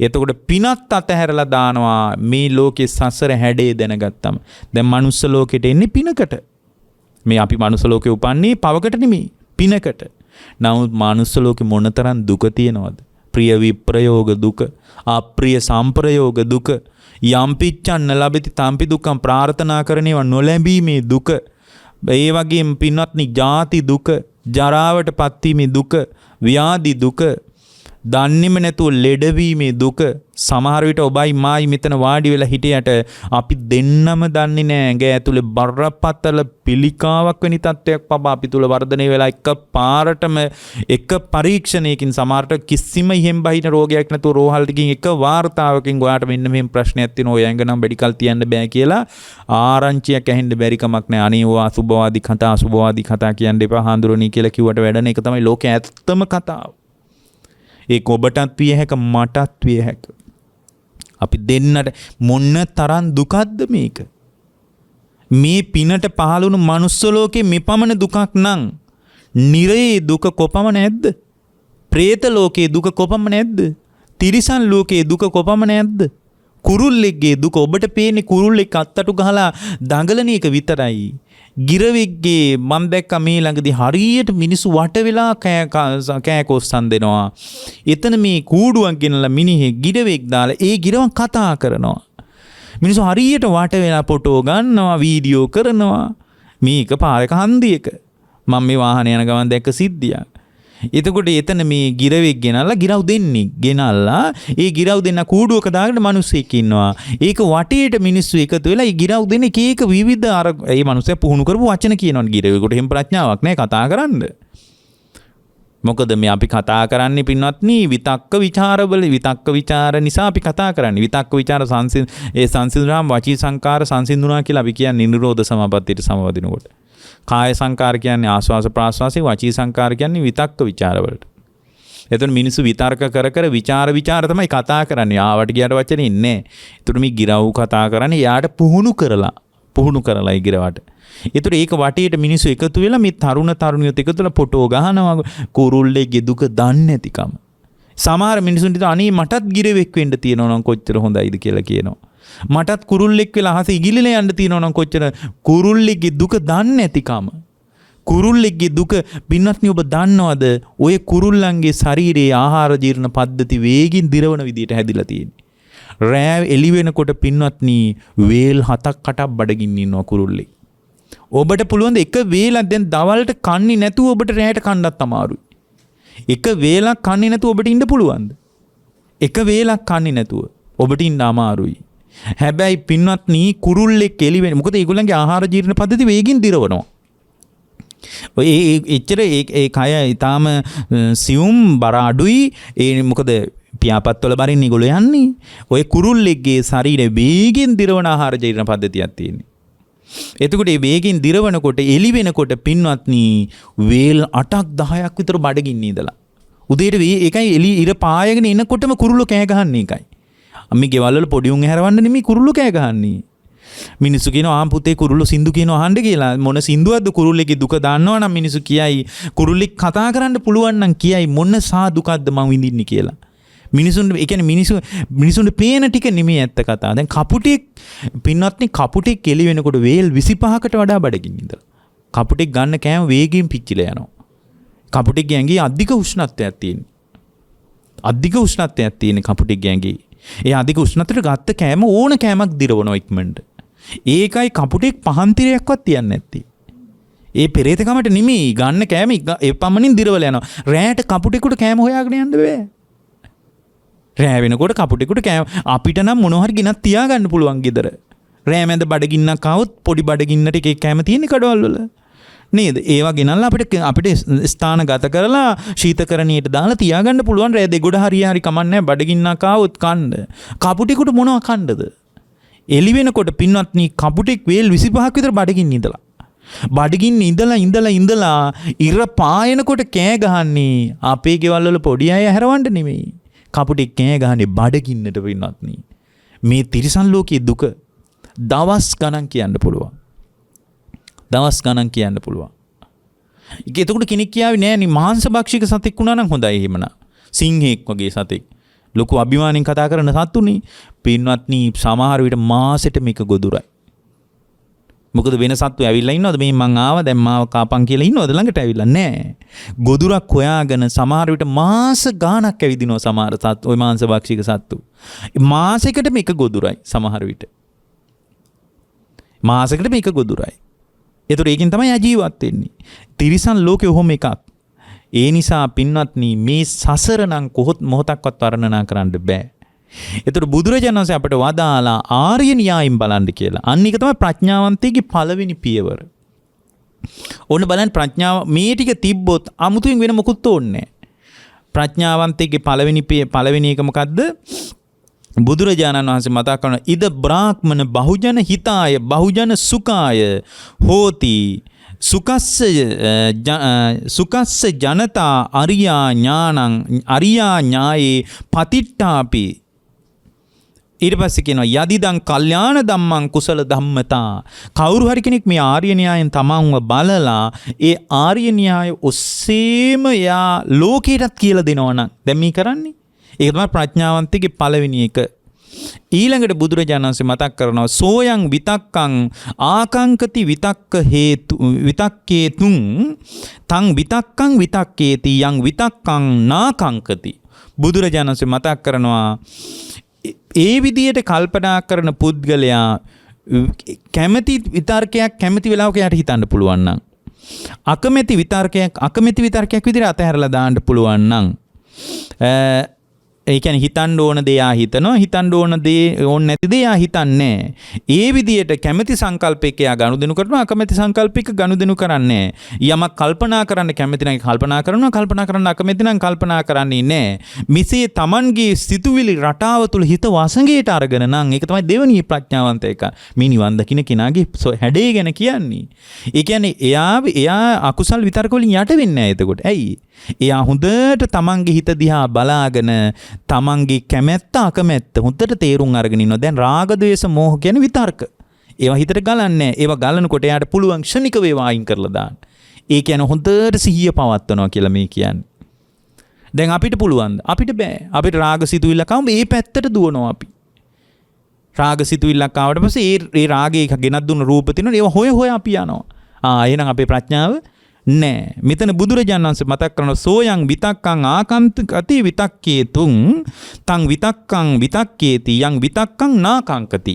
එතකොට පිනත් අතහැරලා දානවා මේ ලෝකේ සසර හැඩේ දැනගත්තම. දැන් මනුස්ස ලෝකෙට එන්නේ පිනකට. මේ අපි මනුස්ස ලෝකේ උපන්නේ පවකට නෙමෙයි, පිනකට. නමුත් මනුස්ස ලෝකේ මොනතරම් දුක තියෙනවද? ප්‍රිය විප්‍රයෝග දුක, අප්‍රිය සම්ප්‍රයෝග දුක, යම් පිච්ඡන්න ලැබෙති තම්පි දුක්ඛම් ප්‍රාර්ථනා කරණේව නොලැබීමේ දුක. ඒ වගේම පින්වත්නි ජාති දුක, ජරාවට පත්වීමේ දුක, ව්‍යාධි දුක, දන්නේම නැතුව ලෙඩවීමේ දුක. සමහර විට ඔබයි මායි මෙතන වාඩි වෙලා හිටියට අපි දෙන්නම දන්නේ නැහැ ඇඟ ඇතුලේ බරපතල පිළිකාවක් වෙනි තත්ත්වයක් පබා අපි තුල වර්ධනය වෙලා එක පාරටම එක පරීක්ෂණයකින් සමහරට කිසිම ඉහෙන් බහින රෝගයක් නැතුව රෝහල් ටිකින් එක වාර්තාවකින් ඔයාට මෙන්න මෙහෙම ප්‍රශ්නයක් තියෙනවා ඔය ඇඟ නම් මෙඩිකල් තියන්න බෑ කියලා ආරංචියක් ඇහෙන්න බැරි කමක් නැහැ. අනේ ඔයා අසුභවාදී කතා කියන්න එපා හාඳුරණී කියලා කිව්වට වැඩ නැහැ. ඒක තමයි ලෝකයේ ඇත්තම කතාව. ඒක ඔබටත් විය හැක, මටත් විය හැක. අපි දෙන්නට මොන තරම් දුකක්ද මේක? මේ පිනට පහළුණු මනුස්ස ලෝකේ මෙපමණ දුකක් නම් නිරේ දුක කොපමණ නැද්ද? പ്രേත ලෝකේ දුක කොපමණ නැද්ද? තිරිසන් ලෝකේ දුක කොපමණ නැද්ද? කුරුල්ලෙක්ගේ දුක ඔබට පේන්නේ කුරුල්ලෙක් අත්තටු ගහලා දඟලන එක විතරයි. ගිරවෙක්ගේ මම දැක්ක මේ ළඟදී හරියට මිනිස්සු වට වෙලා කෑ කොස්සන් දෙනවා. එතන මේ කූඩුවක් ගෙනලා මිනිහෙක් ගිරවෙක් දාලා ඒ ගිරවන් කතා කරනවා. මිනිස්සු හරියට වට වෙලා ෆොටෝ ගන්නවා, වීඩියෝ කරනවා. මේක පාරක හන්දියක. මම මේ වාහනේ යන ගමන් දැක්ක සිද්ධියක්. එතකොට එතන මේ ගිරවෙක් ගෙනල්ලා ගිරව් දෙන්නේ ගෙනල්ලා ඒ ගිරව් දෙන්න කූඩුවක දාගෙන මිනිස්සෙක් ඉන්නවා. ඒක වටේට මිනිස්සු එකතු වෙලා ඒ ගිරව් දෙන එක එක විවිධ අර ඒ මිනිස්සයා පුහුණු කරපු වචන කියනවා. ගිරවෙකට එහෙම ප්‍රඥාවක් නැහැ කතා කරන්න. මොකද මේ අපි කතා කරන්නේ පින්වත්නි විතක්ක ਵਿਚාරවල විතක්ක ਵਿਚාර නිසා අපි කතා කරන්නේ. විතක්ක ਵਿਚාර සංසිඳුනාම වචී සංකාර සංසිඳුනා කියලා අපි කියන්නේ නිරෝධ සමාපත්තියට සමවදිනකොට. කාය සංකාර කියන්නේ ආස්වාස ප්‍රාස්වාසයේ, වචී සංකාර කියන්නේ විතක්ක ਵਿਚාර වලට. එතකොට මිනිස්සු විතර්ක කර කර විචාර තමයි කතා කරන්නේ. ආවට ගියට වචනේ ඉන්නේ. එතකොට මේ ගිරව් කතා කරන්නේ යාට පුහුණු කරලා ඒ ගිරවට. ඒතර ඒක වටේට මිනිස්සු එකතු වෙලා මේ තරුණ තරුණියොත් එකතු වෙලා ෆොටෝ ගහනවා. කුරුල්ලෙක්ගේ දුක දන්නේ නැතිකම. සමහර මිනිසුන්ට අනේ මටත් ගිරවෙක් වෙන්න තියෙනවා නම් කොච්චර හොඳයිද කියලා කියනවා. මටත් කුරුල්ලෙක් වෙලා අහස ඉගිලිලා යන්න තියෙනවා නම් කොච්චර. කුරුල්ලෙක්ගේ දුක දන්නේ නැතිකම. කුරුල්ලෙක්ගේ දුක පින්වත්නි ඔබ දන්නවද? ඔය කුරුල්ලන්ගේ ශරීරයේ ආහාර ජීර්ණ පද්ධති වේගින් දිරවන විදියට හැදිලා තියෙන්නේ. රෑ එළි වෙනකොට පින්වත්නි වේල් 7-8ක් බඩගින්න ඉන්නවා කුරුල්ලෙක්. ඔබට පුළුවන් එක වේලක් දැන් දවල්ට කන්නේ නැතුව ඔබට රැයට කන්නත් අමාරුයි. එක වේලක් කන්නේ නැතුව ඔබට ඉන්න පුළුවන්ද? එක වේලක් කන්නේ නැතුව ඔබට ඉන්න අමාරුයි. හැබැයි පින්වත්නි කුරුල්ලෙක් එළි වෙන මොකද ඒගොල්ලන්ගේ ආහාර ජීර්ණ පද්ධති වේගින් දිරවනවා. ඔය එච්චර ඒ කය ඊටාම සියුම් බර අඩුයි. ඒ මොකද පියාපත්වල බරින් ඒගොල්ලෝ යන්නේ. ඔය කුරුල්ලෙක්ගේ ශරීරය වේගින් දිරවන ආහාර ජීර්ණ පද්ධතියක් තියෙනවා. එතකොට මේ වේගින් දිරවනකොට එළි වෙනකොට පින්වත්නි වේල් 8ක් 10ක් විතර බඩගින්න ඉඳලා උදේට ඒකයි එළි ඉර පායගෙන එනකොටම කුරුල්ලෝ කෑ ගහන්නේ ඒකයි. අම්මි ගෙවල් වල පොඩි උන් හැරවන්න නෙමෙයි කුරුල්ලෝ කෑ ගහන්නේ. මිනිස්සු කියනවා ආම් පුතේ කුරුල්ලෝ සින්දු කියනවා අහන්න කියලා. මොන සින්දුවක්ද කුරුල්ලෙක්ගේ දුක දන්නවනම් මිනිස්සු කියයි කුරුල්ලෙක් කතා කරන්න පුළුවන් නම් කියයි මොන සා දුකක්ද මං විඳින්නේ කියලා. මිනිසුන්ට ඒ කියන්නේ මිනිසුන්ට පේන ටික නෙමෙයි ඇත්ත කතාව. දැන් කපුටෙක් පින්වත්නි කපුටෙක් එළි වෙනකොට වේල් 25කට වඩා බඩගින්න ඉඳලා. කපුටෙක් ගන්න කෑම වේගයෙන් පිච්චිලා යනවා. කපුටෙක්ගේ ඇඟේ අධික උෂ්ණත්වයක් තියෙනවා. අධික උෂ්ණත්වයක් තියෙන කපුටෙක්ගේ ඇඟේ. ඒ අධික උෂ්ණත්වයට ගත්ත කෑම ඕන කෑමක් දිරවනවා ඉක්මනට. ඒකයි කපුටෙක් පහන් තිරයක්වත් තියන්නේ නැත්තේ. ඒ පෙරේතකමට නෙමෙයි ගන්න කෑම ඒ පමණින් දිරවල යනවා. රැයට කපුටෙකුට කෑම හොයාගෙන යන්න බෑ. රෑ වෙනකොට කපුටෙකුට කෑම අපිට නම් මොනවා හරි ගෙනත් තියාගන්න පුළුවන් ගෙදර. රෑ මැද බඩගින්නක් ආවොත් පොඩි බඩගින්නට එකේ කෑම තියෙන කඩවල් වල. නේද? ඒවා ගෙනල්ලා අපිට ස්ථානගත කරලා ශීතකරණියට දාලා තියාගන්න පුළුවන්. රෑ දෙගොඩ හරි කමන්නේ බඩගින්නක් ආවොත් කන්න. කපුටෙකුට මොනවා කන්නද? එළි වෙනකොට පින්වත්නි කපුටෙක් වේල් 25ක් විතර බඩගින්න ඉඳලා. බඩගින්න ඉඳලා ඉර පායනකොට කෑ ගහන්නේ අපේ ගෙවල් වල පොඩි අය හැරවන්න නෙමෙයි. කපුටෙක් කෑ ගහන්නේ බඩගින්නට පින්වත්නි. මේ තිරිසන් ලෝකයේ දුක දවස් ගණන් කියන්න පුළුවන්. එතකොට කෙනෙක් කියාවේ නෑනේ මාංශ භක්ෂික සතෙක් වුණා නම් හොඳයි එහෙමනම්. සිංහෙක් වගේ සතෙක්. ලොකු අභිමාණයෙන් කතා කරන සතුනේ පින්වත්නි සමහර විට මාසෙට මේක ගොදුරයි. මොකද වෙන සත්තු ඇවිල්ලා ඉන්නවද මේ මං ආවා දැන් මාව කාපන් කියලා ඉන්නවද ළඟට ඇවිල්ලා නැහැ. ගොදුරක් හොයාගෙන සමහර විට මාස ගාණක් ඇවිදිනවා සමහර සත්තු ওই මාංශ භක්ෂික සත්තු. මාසෙකට මේක ගොදුරයි සමහර විට. මාසෙකට මේක ගොදුරයි. ඒතර ඒකෙන් තමයි ආජීවත් වෙන්නේ. තිරිසන් ලෝකේ ඔහොම එකක්. ඒ නිසා පින්වත්නි මේ සසර නම් මොහොතක්වත් වර්ණනා කරන්න බෑ. ඒතර බුදුරජාණන් වහන්සේ අපට වදාලා ආර්ය න්‍යායෙන් බලන්න කියලා. අන්න ඒක තමයි ප්‍රඥාවන්තයෙක්ගේ පළවෙනි පියවර. ඕන බලන්න ප්‍රඥාව මේ ටික තිබ්බොත් අමුතුවෙන් වෙන මොකුත් ඕනේ නැහැ. ප්‍රඥාවන්තයෙක්ගේ පළවෙනි එක මොකද්ද? බුදුරජාණන් වහන්සේ මතක් කරන ඉද බ්‍රාහ්මණ බහුජන හිතාය බහුජන සුඛාය හෝති සුකස්ස ජනතා අරියා ඥායේ පතිට්ඨාපි. ඊට පස්සේ කියනවා යදිදං කල්යාණ ධම්මං කුසල ධම්මතා. කවුරු හරි කෙනෙක් මේ ආර්ය න්‍යායෙන් තමන්ව බලලා ඒ ආර්ය න්‍යාය ඔස්සේම යා ලෝකයටත් කියලා දෙනවා නම් දැන් මේ කරන්නේ ඒක තමයි ප්‍රඥාවන්තගේ පළවෙනි එක. ඊළඟට බුදුරජාණන් වහන්සේ මතක් කරනවා සෝයං විතක්කං ආකංකති විතක්ක හේතු විතක්කේතුං තං විතක්කං විතක්කේති යං විතක්කං නාකංකති. බුදුරජාණන් වහන්සේ මතක් කරනවා ඒ විදියට කල්පනා කරන පුද්ගලයා කැමැති විතර්කයක් කැමැති වෙලාවක යට හිතන්න පුළුවන් නම් අකමැති විතර්කයක් විදිහට අතහැරලා දාන්න පුළුවන් නම් ඒ කියන්නේ හිතන්න ඕන දේ ආ හිතනවා හිතන්න ඕන දේ ඕන නැති දේ ආ හිතන්නේ. ඒ විදිහට කැමැති සංකල්පයක යා ගනුදෙනු කරනවා අකමැති සංකල්පයක ගනුදෙනු කරන්නේ. යමක් කල්පනා කරන්න කැමැති නම් කල්පනා කරනවා කල්පනා කරන්න අකමැති නම් කල්පනා කරන්නේ නැහැ. මිසේ Tamanගේ සිතුවිලි රටාව තුල හිත වසඟයට අරගෙන නම් ඒක තමයි දෙවෙනි ප්‍රඥාවන්ත එක. මේ නිවන් දකින්න කෙනාගේ හැඩේ ගැන කියන්නේ. ඒ කියන්නේ එයා අකුසල් විතර්ක වලින් යට වෙන්නේ නැහැ එතකොට. ඇයි? එයා හොඳට තමන්ගේ හිත දිහා බලාගෙන තමන්ගේ කැමැත්ත අකමැත්ත හොඳට තේරුම් අරගෙන ඉන්නවා. දැන් රාග ద్వේෂ මෝහ කියන විතර්ක. ඒවා හිතට ගලන්නේ. ඒවා ගලනකොට එයාට පුළුවන් ක්ෂණික වේවා අයින් කරලා දාන්න. ඒ කියන්නේ හොඳට සිහිය පවත්වනවා කියලා මේ කියන්නේ. දැන් අපිට පුළුවන්. අපිට බෑ. අපිට රාග සිතුවිල්ලක් ආවම මේ පැත්තට දුවනවා අපි. රාග සිතුවිල්ලක් ආවට පස්සේ ඒ රාගේ ගෙනත් දුන්න රූප තියෙනවා. ඒවා හොය අපි යනවා. එහෙනම් අපේ ප්‍රඥාව නෑ. මෙතන බුදුරජාණන් වහන්සේ මතක් කරන සෝයං විතක්කං ආකන්තකති විතක්කේතුං තං විතක්කං විතක්කේති යං විතක්කං නාකංකති.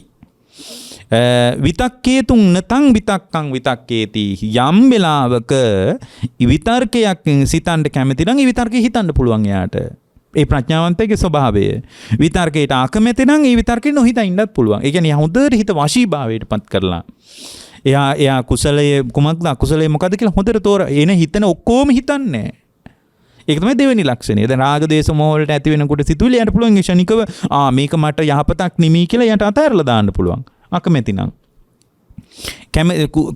විතක්කේතුං නතං විතක්කං විතක්කේති. යම් වෙලාවක විතර්කයක් සිතන්න කැමති නම් ඒ විතර්කේ හිතන්න පුළුවන් එයාට. ඒ ප්‍රඥාවන්තයේ ස්වභාවය. විතර්කයට අකමැති නම් ඒ විතර්කේ නොහිතා ඉන්නත් පුළුවන්. ඒ කියන්නේ හොඳට හිත වශීභාවයට පත් කරලා එයා කුසලයේ කුමක්ද අකුසලයේ මොකද්ද කියලා හොඳට එන හිතන ඔක්කොම හිතන්නේ. ඒක තමයි දෙවෙනි ලක්ෂණය. දැන් රාග දේශ මොහ වලට ඇති වෙනකොට සිතුවිලි යන්න පුළුවන් ක්ෂණිකව මේක මට යහපතක් නෙමෙයි කියලා යට අතහැරලා දාන්න පුළුවන්. අකමැති නම්.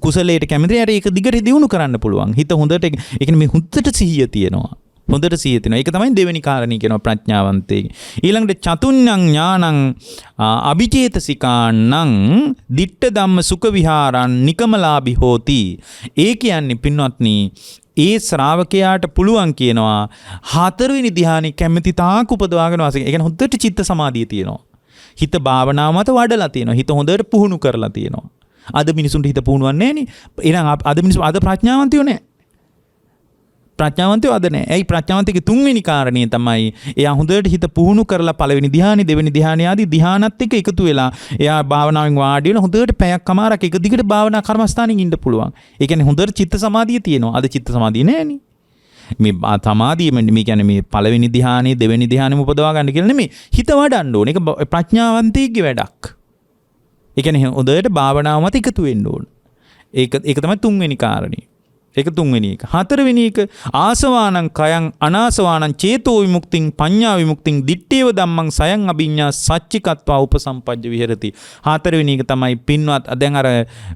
කුසලයට කැමති යට ඒක දිගට දියුණු කරන්න පුළුවන්. හිත හොඳට ඒ කියන්නේ මේ හොඳට සිහිය තියෙනවා. හොඳට සිහිය තියෙනවා. ඒක තමයි දෙවෙනි කාරණේ කියනවා ප්‍රඥාවන්තයේ. ඊළඟට චතුඤ්ඤං ඥානං අභිචේතසිකාණං ditta ධම්ම සුඛ විහාරං නිකමලාභි හෝති. ඒ කියන්නේ පින්වත්නි ඒ ශ්‍රාවකයාට පුළුවන් කියනවා හතරවෙනි ධ්‍යානෙ කැමැති තාක් උපදවාගෙන වාසය. ඒ කියන්නේ හොඳට චිත්ත සමාධිය තියෙනවා. හිත භාවනාව මත වඩලා තියෙනවා. හිත හොඳට පුහුණු කරලා තියෙනවා. අද මිනිසුන්ට හිත පුහුණුවන්නේ නැහැ නේ. එහෙනම් අද මිනිස්සු අද ප්‍රඥාවන්තයෝ නැහැ. ප්‍රඥාවන්තයෝ අද නැහැ. ඇයි ප්‍රඥාවන්තයේ තුන්වෙනි කාරණේ තමයි එයා හොඳට හිත පුහුණු කරලා පළවෙනි ධ්‍යානෙ දෙවෙනි ධ්‍යානෙ ආදී ධ්‍යානත් එක්ක එකතු වෙලා එයා භාවනාවෙන් වාඩි වෙලා හොඳට පැයක් කමාරක් එක දිගට භාවනා කර්මස්ථානෙකින් ඉන්න පුළුවන්. ඒ කියන්නේ හොඳට චිත්ත සමාධිය තියෙනවා. අද චිත්ත සමාධිය නැහැනේ. මේ සමාධිය මේ කියන්නේ මේ පළවෙනි ධ්‍යානෙ දෙවෙනි ධ්‍යානෙම උපදවා ගන්න කියලා නෙමෙයි. හිත වඩන්න ඕනේ. ඒක ප්‍රඥාවන්තයෙක්ගේ වැඩක්. ඒ කියන්නේ හොඳට භාවනාව මත එකතු වෙන්න ඕන. ඒක තමයි තුන්වෙනි කාරණේ. ඒක තුන්වෙනි එක. හතරවෙනි එක ආසවානං කයං අනාසවානං චේතෝ විමුක්තිං පඤ්ඤා විමුක්තිං දිත්තේව ධම්මං සයං අභිඤ්ඤා සච්චිකත්වා උපසම්පජ්ජ විහෙරති. හතරවෙනි එක තමයි පින්වත් දැන් අර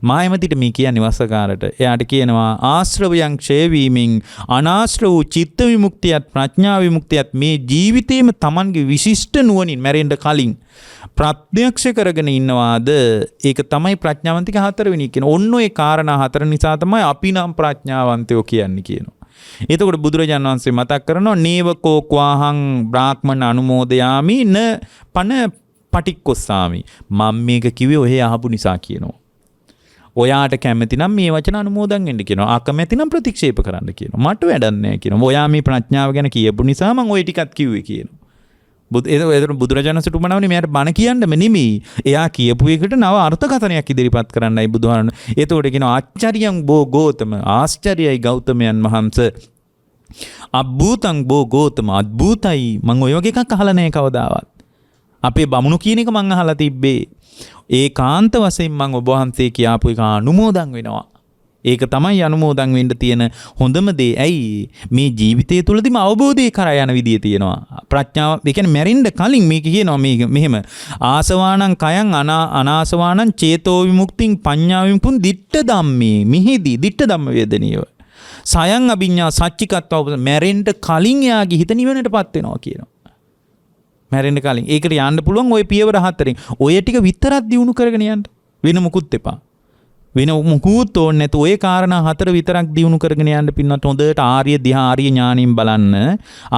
මායමතිට මේ කියන්නේ වස්සකාරට. එයාට කියනවා ආශ්‍රවයන් ක්ෂය වීමෙන් අනාශ්‍රව වූ චිත්ත විමුක්තියත් ප්‍රඥා විමුක්තියත් මේ ජීවිතේම Tamanගේ විශිෂ්ට නුවණින් මැරෙන්න කලින් ප්‍රත්‍යක්ෂ කරගෙන ඉන්නවාද? ඒක තමයි ප්‍රඥාවන්තික හතරවෙනි කියන. ඔන්න ඔය කාරණා හතර නිසා තමයි අපි නම් ප්‍රඥාවන්තයෝ කියන්නේ කියනවා. එතකොට බුදුරජාණන් වහන්සේ මතක් කරනවා නේවකෝ ක්වාහං බ්‍රාහ්මණ අනුමෝදයාමි න පන පටික්කොස්සාමි. මම මේක කිව්වේ ඔහෙ අහපු නිසා කියනවා. ඔයාට කැමති නම් මේ වචන අනුමෝදන් වෙන්න කියනවා. අකමැති නම් ප්‍රතික්ෂේප කරන්න කියනවා. මට වැඩක් නැහැ කියනවා. ඔයා මේ ප්‍රඥාව ගැන කියපු නිසා මම ওই ටිකත් කිව්වේ කියනවා. බුදුරජාණන් වහන්සේට උමනාවනේ මෙයාට බණ කියන්නම නෙමෙයි. එයා කියපු එකට නව අර්ථකථනයක් ඉදිරිපත් කරන්නයි බුදුහාරණ. ඒතකොට කියනවා ආචාර්යං බෝ ගෝතම ආශ්චර්යයි ගෞතමයන් වහන්සේ. අබ්බූතං බෝ ගෝතම අද්භූතයි. මම ඔය වගේ එකක් අහලා නැහැ කවදාවත්. අපේ බමුණු කියන එක මම අහලා තිබ්බේ. ඒකාන්ත වශයෙන් මම ඔබ වහන්සේ කියාපු එක අනුමෝදන් වෙනවා. ඒක තමයි අනුමෝදන් වෙන්න තියෙන හොඳම දේ. ඇයි මේ ජීවිතය තුළදීම අවබෝධය කරා යන විදිය තියෙනවා. ප්‍රඥාව ඒ කියන්නේ මැරෙන්න කලින් මේක කියනවා මේ මෙහෙම ආසවානං කයං අනාසවානං චේතෝ විමුක්තිං පඤ්ඤා විමුක්තිං ditta ධම්මේ මිහිදී ditta ධම්ම වේදනීය සයං අභිඤ්ඤා සච්චිකත්ව මැරෙන්න කලින් යාගේ හිත නිවනටපත් වෙනවා කියනවා. මැරෙන්න කලින් ඒකට යන්න පුළුවන් ওই පියවර හතරෙන්. ඔය ටික විතරක් දිනු කරගෙන යන්න. වෙන මොකුත් එපා. වෙන මුකුත් ඕනේ නැතු ඔය කාරණා හතර විතරක් දිනු කරගෙන යන්න පින්නත් හොඳට ආර්ය දිහා ආර්ය ඥාණයෙන් බලන්න.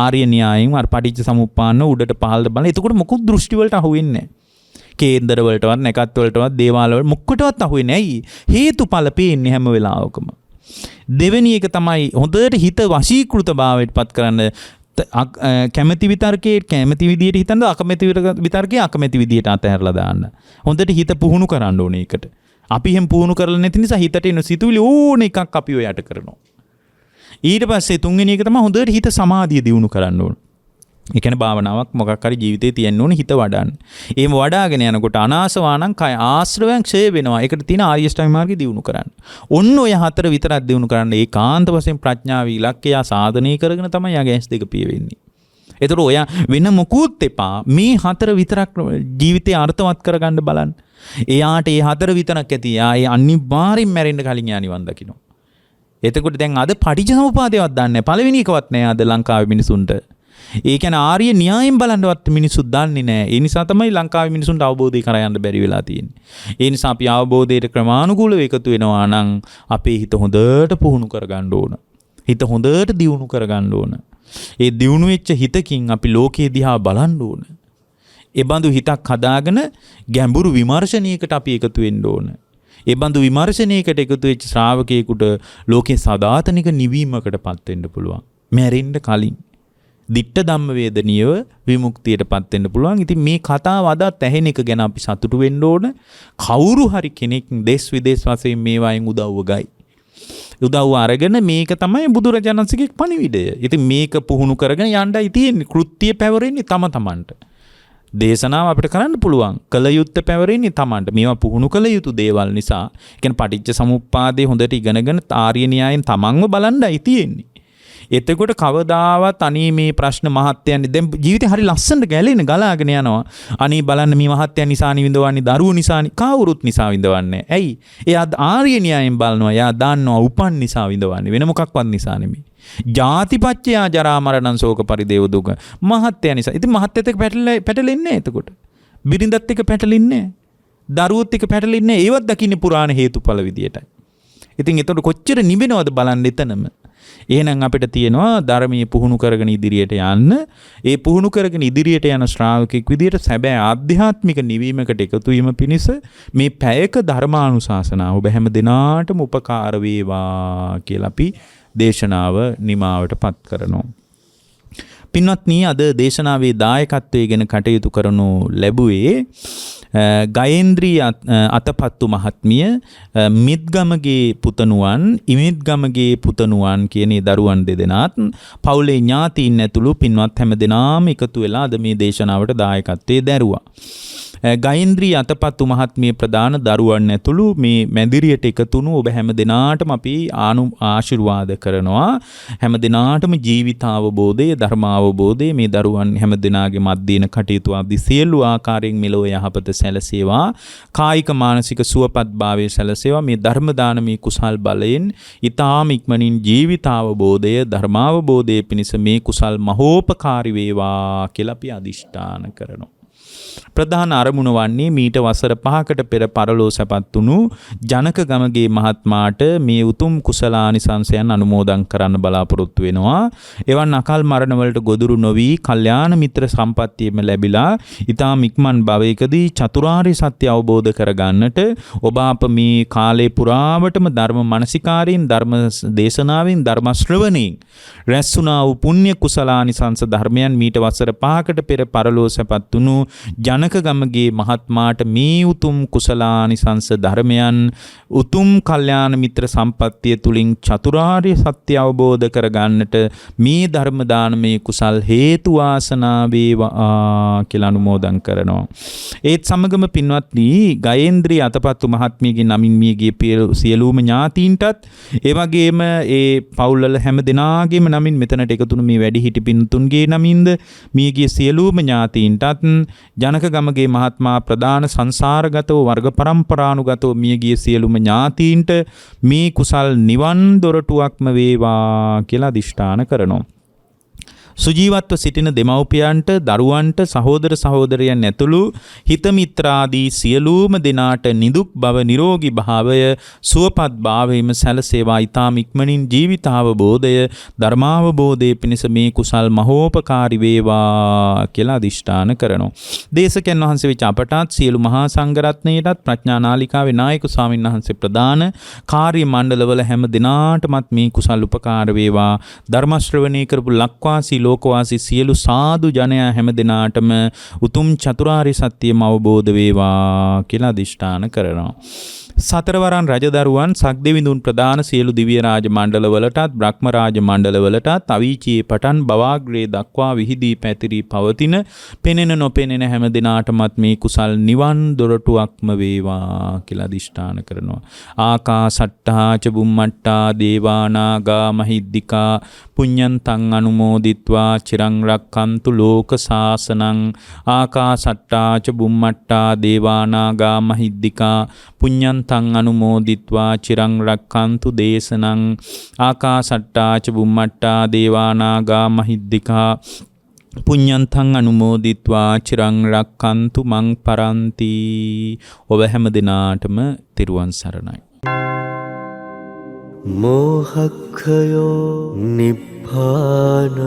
ආර්ය න්‍යායෙන් අර පටිච්ච සමුප්පාන්න උඩට පහළට බලන්න. එතකොට මොකුත් දෘෂ්ටි වලට අහු වෙන්නේ නැහැ. කේන්දර වලටවත් නැකත් වලටවත් දේවාල වල මුක්කටවත් අහුවෙන්නේ ඇයි? හේතුඵල පේන්නේ හැම වෙලාවකම. දෙවෙනි එක තමයි හොඳට හිත වශීකృత භාවයට පත් කරන්න. කැමැති විතර්කයේ කැමැති විදියට හිතන්න, අකමැති විතර්කයේ අකමැති විදියට අතහැරලා දාන්න. හොඳට හිත පුහුණු කරන්න ඕනේ ඒකට. අපි එහෙම පුහුණු කරලා නැති නිසා හිතට එන සිතුවිලි ඕන එකක් අපිව යට කරනවා. ඊට පස්සේ තුන්වෙනි එක තමයි හොඳට හිත සමාධිය දියුණු කරන්න ඕන. ඒ කියන්නේ භාවනාවක් මොකක් හරි ජීවිතේ තියෙන්න ඕනේ හිත වඩන්න. එහෙම වඩාගෙන යනකොට අනාසවාණං කය ආශ්‍රවයන් ක්ෂය වෙනවා. ඒකට තියෙන ආර්ය අෂ්ටාංග මාර්ගය දියුණු කරන්න. ඔන්න ඔය හතර විතරක් දියුණු කරන්න ඒකාන්ත වශයෙන් ප්‍රඥාව ඉලක්කය සාධනය කරගෙන තමයි යාගේ ඇස් දෙක පිය වෙන්නේ. ඒතර ඔය වෙන මොකුත් එපා. මේ හතර විතරක් ජීවිතේ අර්ථවත් කරගන්න බලන්න. එයාට මේ හතර විතරක් ඇති. එයා අනිවාර්යෙන් මැරෙන්න කලින් යා නිවන් දකින්න. එතකොට දැන් අද පටිච්චසමුපාදයවත් දන්නේ නැහැ. පළවෙනි එකවත් නැහැ අද ලංකාවේ මිනිසුන්ට. ඒ කියන්නේ ආර්ය න්‍යායෙන් බලන්නවත් මිනිස්සු දන්නේ නැහැ. ඒ නිසා තමයි ලංකාවේ මිනිසුන්ට අවබෝධය කරා යන්න බැරි වෙලා තියෙන්නේ. ඒ නිසා අපි අවබෝධයට ක්‍රමානුකූලව එකතු වෙනවා නම් අපේ හිත හොඳට පුහුණු කරගන්න ඕන. හිත හොඳට දියුණු කරගන්න ඕන. ඒ දියුණු වෙච්ච හිතකින් අපි ලෝකයේ දිහා බලන්න ඕන. ඒ බඳු හිතක් හදාගෙන ගැඹුරු විමර්ශනයකට අපි එකතු වෙන්න ඕන. ඒ බඳු විමර්ශනයකට එකතු වෙච්ච ශ්‍රාවකයෙකුට ලෝකේ සදාතනික නිවීමකටපත් වෙන්න පුළුවන්. මැරෙන්න කලින් දිට්ඨ ධම්ම වේදනියව විමුක්තියටපත් වෙන්න පුළුවන්. ඉතින් මේ කතාව අදත් ඇහෙන එක ගැන අපි සතුටු වෙන්න ඕන. කවුරු හරි කෙනෙක් දෙස් විදේශ වශයෙන් මේවායින් උදව්ව ගයි. උදව්ව අරගෙන මේක තමයි බුදුරජාණන්සේගේ පණිවිඩය. ඉතින් මේක පුහුණු කරගෙන යන්නයි තියෙන්නේ. කෘත්‍ය පැවරෙන්නේ තම තමන්ට. දේශනාව අපිට කරන්න පුළුවන්. කල යුත්තේ පැවරෙන්නේ තමන්ට. මේවා පුහුණු කළ යුතු දේවල් නිසා. ඒ කියන්නේ පටිච්ච සමුප්පාදේ හොඳට ඉගෙනගෙන ආර්ය න්‍යායෙන් තමන්ව බලන්නයි තියෙන්නේ. එතකොට කවදාවත් අනේ මේ ප්‍රශ්න මහත්යන්නේ දැන් ජීවිතේ හරි ලස්සනට ගැලෙන ගලාගෙන යනවා. අනේ බලන්න මේ මහත්යන් නිසා විඳවන්නේ දරුවෝ නිසානේ. කවුරුත් නිසා විඳවන්නේ. ඇයි? එයා ආර්ය න්‍යායෙන් බලනවා. එයා දන්නවා උපන් නිසා විඳවන්නේ. වෙන මොකක්වත් නිසා නෙමෙයි. ජාතිපච්චයා ජරා මරණං ශෝක පරිදේව දුක. මහත්ය නිසා. ඉතින් මහත්යත් එක්ක පැටලෙන්නේ නැහැ එතකොට. බිරිඳත් එක්ක පැටලෙන්නේ නැහැ. දරුවොත් එක්ක පැටලෙන්නේ නැහැ. ඒවත් දකින්නේ පුරාණ හේතුඵල විදියටයි. ඉතින් එතකොට කොච්චර නිවෙනවද බලන්න එතනම. එහෙනම් අපිට තියෙනවා ධර්මයේ පුහුණු කරගෙන ඉදිරියට යන්න. ඒ පුහුණු කරගෙන ඉදිරියට යන ශ්‍රාවකෙක් විදියට සැබෑ ආධ්‍යාත්මික නිවීමකට එකතු වීම පිණිස මේ පැයක ධර්මානුශාසනාව ඔබ හැම දිනාටම උපකාර වේවා කියලා අපි දේශනාව නිමාවටපත් කරනවා. පින්වත්නි, අද දේශනාවේ දායකත්වයේ ගැන කටයුතු කරනු ලැබුවේ ගයේන්ද්‍රී අතපත්තු මහත්මිය, මිත්ගමගේ පුතණුවන්, ඉමිත්ගමගේ පුතණුවන් කියන දරුවන් දෙදෙනාත් පවුලේ ඥාතීන් ඇතුළු පින්වත් හැම දෙනාම එකතු වෙලා අද මේ දේශනාවට දායකත්වයේ දැරුවා. ගයේන්ද්‍රී අතපත්තු මහත්මිය ප්‍රදාන දරුවන් ඇතුළු මේ මැදිරියට එකතුණු ඔබ හැම දෙනාටම අපි ආශිර්වාද කරනවා. හැම දෙනාටම ජීවිතාවබෝධය, ධර්මාවබෝධය මේ දරුවන් හැම දෙනාගේ මධ්‍යන කටයුතු ආදී සියලු ආකාරයෙන් මෙලොව යහපත සැලසේවා. කායික මානසික සුවපත් භාවයේ සැලසේවා. මේ ධර්ම දානමේ කුසල් බලයෙන් ඊ타ම ඉක්මනින් ජීවිතාවබෝධය, ධර්මාවබෝධය පිණිස මේ කුසල් මහෝපකාරී වේවා කියලා අපි අදිෂ්ඨාන කරනවා. ප්‍රධාන අරමුණ වන්නේ මීට වසර 5කට පෙර පරලෝ සැපත් වුණු ජනක ගමගේ මහත්මාට මේ උතුම් කුසලානිසංසයන් අනුමෝදන් කරන්න බලාපොරොත්තු වෙනවා. එවන් අකල් මරණ වලට ගොදුරු නොවි කල්යාණ මිත්‍ර සම්පත්තියම ලැබිලා ඊටාම ඉක්මන් භවයකදී චතුරාර්ය සත්‍ය අවබෝධ කරගන්නට ඔබ අප මේ කාලේ පුරාවටම ධර්ම මනසිකාරයෙන්, ධර්ම දේශනාවෙන්, ධර්ම ශ්‍රවණයෙන් රැස්ුණා වූ පුණ්‍ය කුසලානිසංස ධර්මයන් මීට වසර 5කට පෙර පරලෝ සැපත් වුණු ජනක ගමගේ මහත්මාට මේ උතුම් කුසලානිසංස ධර්මයන් උතුම් කල්යාණ මිත්‍ර සම්පත්තිය තුලින් චතුරාර්ය සත්‍ය අවබෝධ කරගන්නට මේ ධර්ම දානමේ කුසල් හේතු වාසනා වේවා කියලා අනුමෝදන් කරනවා. ඒත් සමගම පින්වත්නි, ගයේන්ද්‍රී අතපත්තු මහත්මියගේ නමින් මියගිය සියලුම ඥාතීන්ටත් ඒ වගේම ඒ පවුල්වල හැම දෙනාගේම නමින් මෙතනට එකතුණු මේ වැඩිහිටි පින්තුන්ගේ නමින්ද මියගිය සියලුම ඥාතීන්ටත් ජනක ගමගේ මහත්මා ප්‍රදාන සංසාරගතව වර්ග පරම්පරානුගතව මියගිය සියලුම ඥාතීන්ට මේ කුසල් නිවන් දොරටුවක්ම වේවා කියලා අදිෂ්ඨාන කරනවා. සුජීවත්ව සිටින දෙමව්පියන්ට, දරුවන්ට, සහෝදර සහෝදරයන් ඇතුළු හිත මිත්‍රාදී සියලුම දෙනාට නිදුක් බව, නිරෝගී භාවය, සුවපත් භාවයම සැලසේවා. ඊ타ම ඉක්මනින් ජීවිතාවබෝධය, ධර්මාවබෝධය පිණිස මේ කුසල් මහෝපකාරී වේවා කියලා අදිෂ්ඨාන කරනවා. දේශකයන් වහන්සේ වෙච්ච අපටත් සියලු මහා සංඝරත්නයටත් ප්‍රඥා නාලිකාවේ නායක ස්වාමීන් වහන්සේ ප්‍රදාන කාර්ය මණ්ඩලවල හැම දිනාටමත් මේ කුසල් උපකාර වේවා. ධර්ම ශ්‍රවණය කරපු ලක්වාසී ලෝකවාසී සියලු සාදු ජනයා හැම දිනාටම උතුම් චතුරාර්ය සත්‍යම අවබෝධ වේවා කියලා අදිෂ්ඨාන කරනවා. සතරවරන් රජදරුවන් සක්දෙවිඳුන් ප්‍රදාන සියලු දිව්‍ය රාජ මණ්ඩලවලටත් බ්‍රහ්ම රාජ මණ්ඩලවලටත් අවීචියේ පටන් භවාග්‍රේ දක්වා විහිදී පැතිරී පවතින පෙනෙන නොපෙනෙන හැම දිනාටමත් මේ කුසල් නිවන් දොරටුවක්ම වේවා කියලා අදිෂ්ඨාන කරනවා. ආකාසට්ටා ච බුම්මට්ටා දේවා නාග මහිද්దికා පුඤ්ඤන්තං අනුමෝදිත්වා චිරං රක්ඛන්තු ලෝක සාසනං. ආකාසට්ටා ච බුම්මට්ටා දේවා නාග මහිද්దికා පුඤ්ඤන්තං අනුමෝදිත්වා චිරං රක්ඛන්තු දේශනං. ආකාසට්ටා ච බුම්මට්ටා දේවා නාග මහිද්దికා පුඤ්ඤන්තං අනුමෝදිත්වා චිරං රක්ඛන්තු මං පරන්ති. ඔබ හැම දිනාටම තෙරුවන් සරණයි. මෝහක්ඛයෝ නිබ්බානං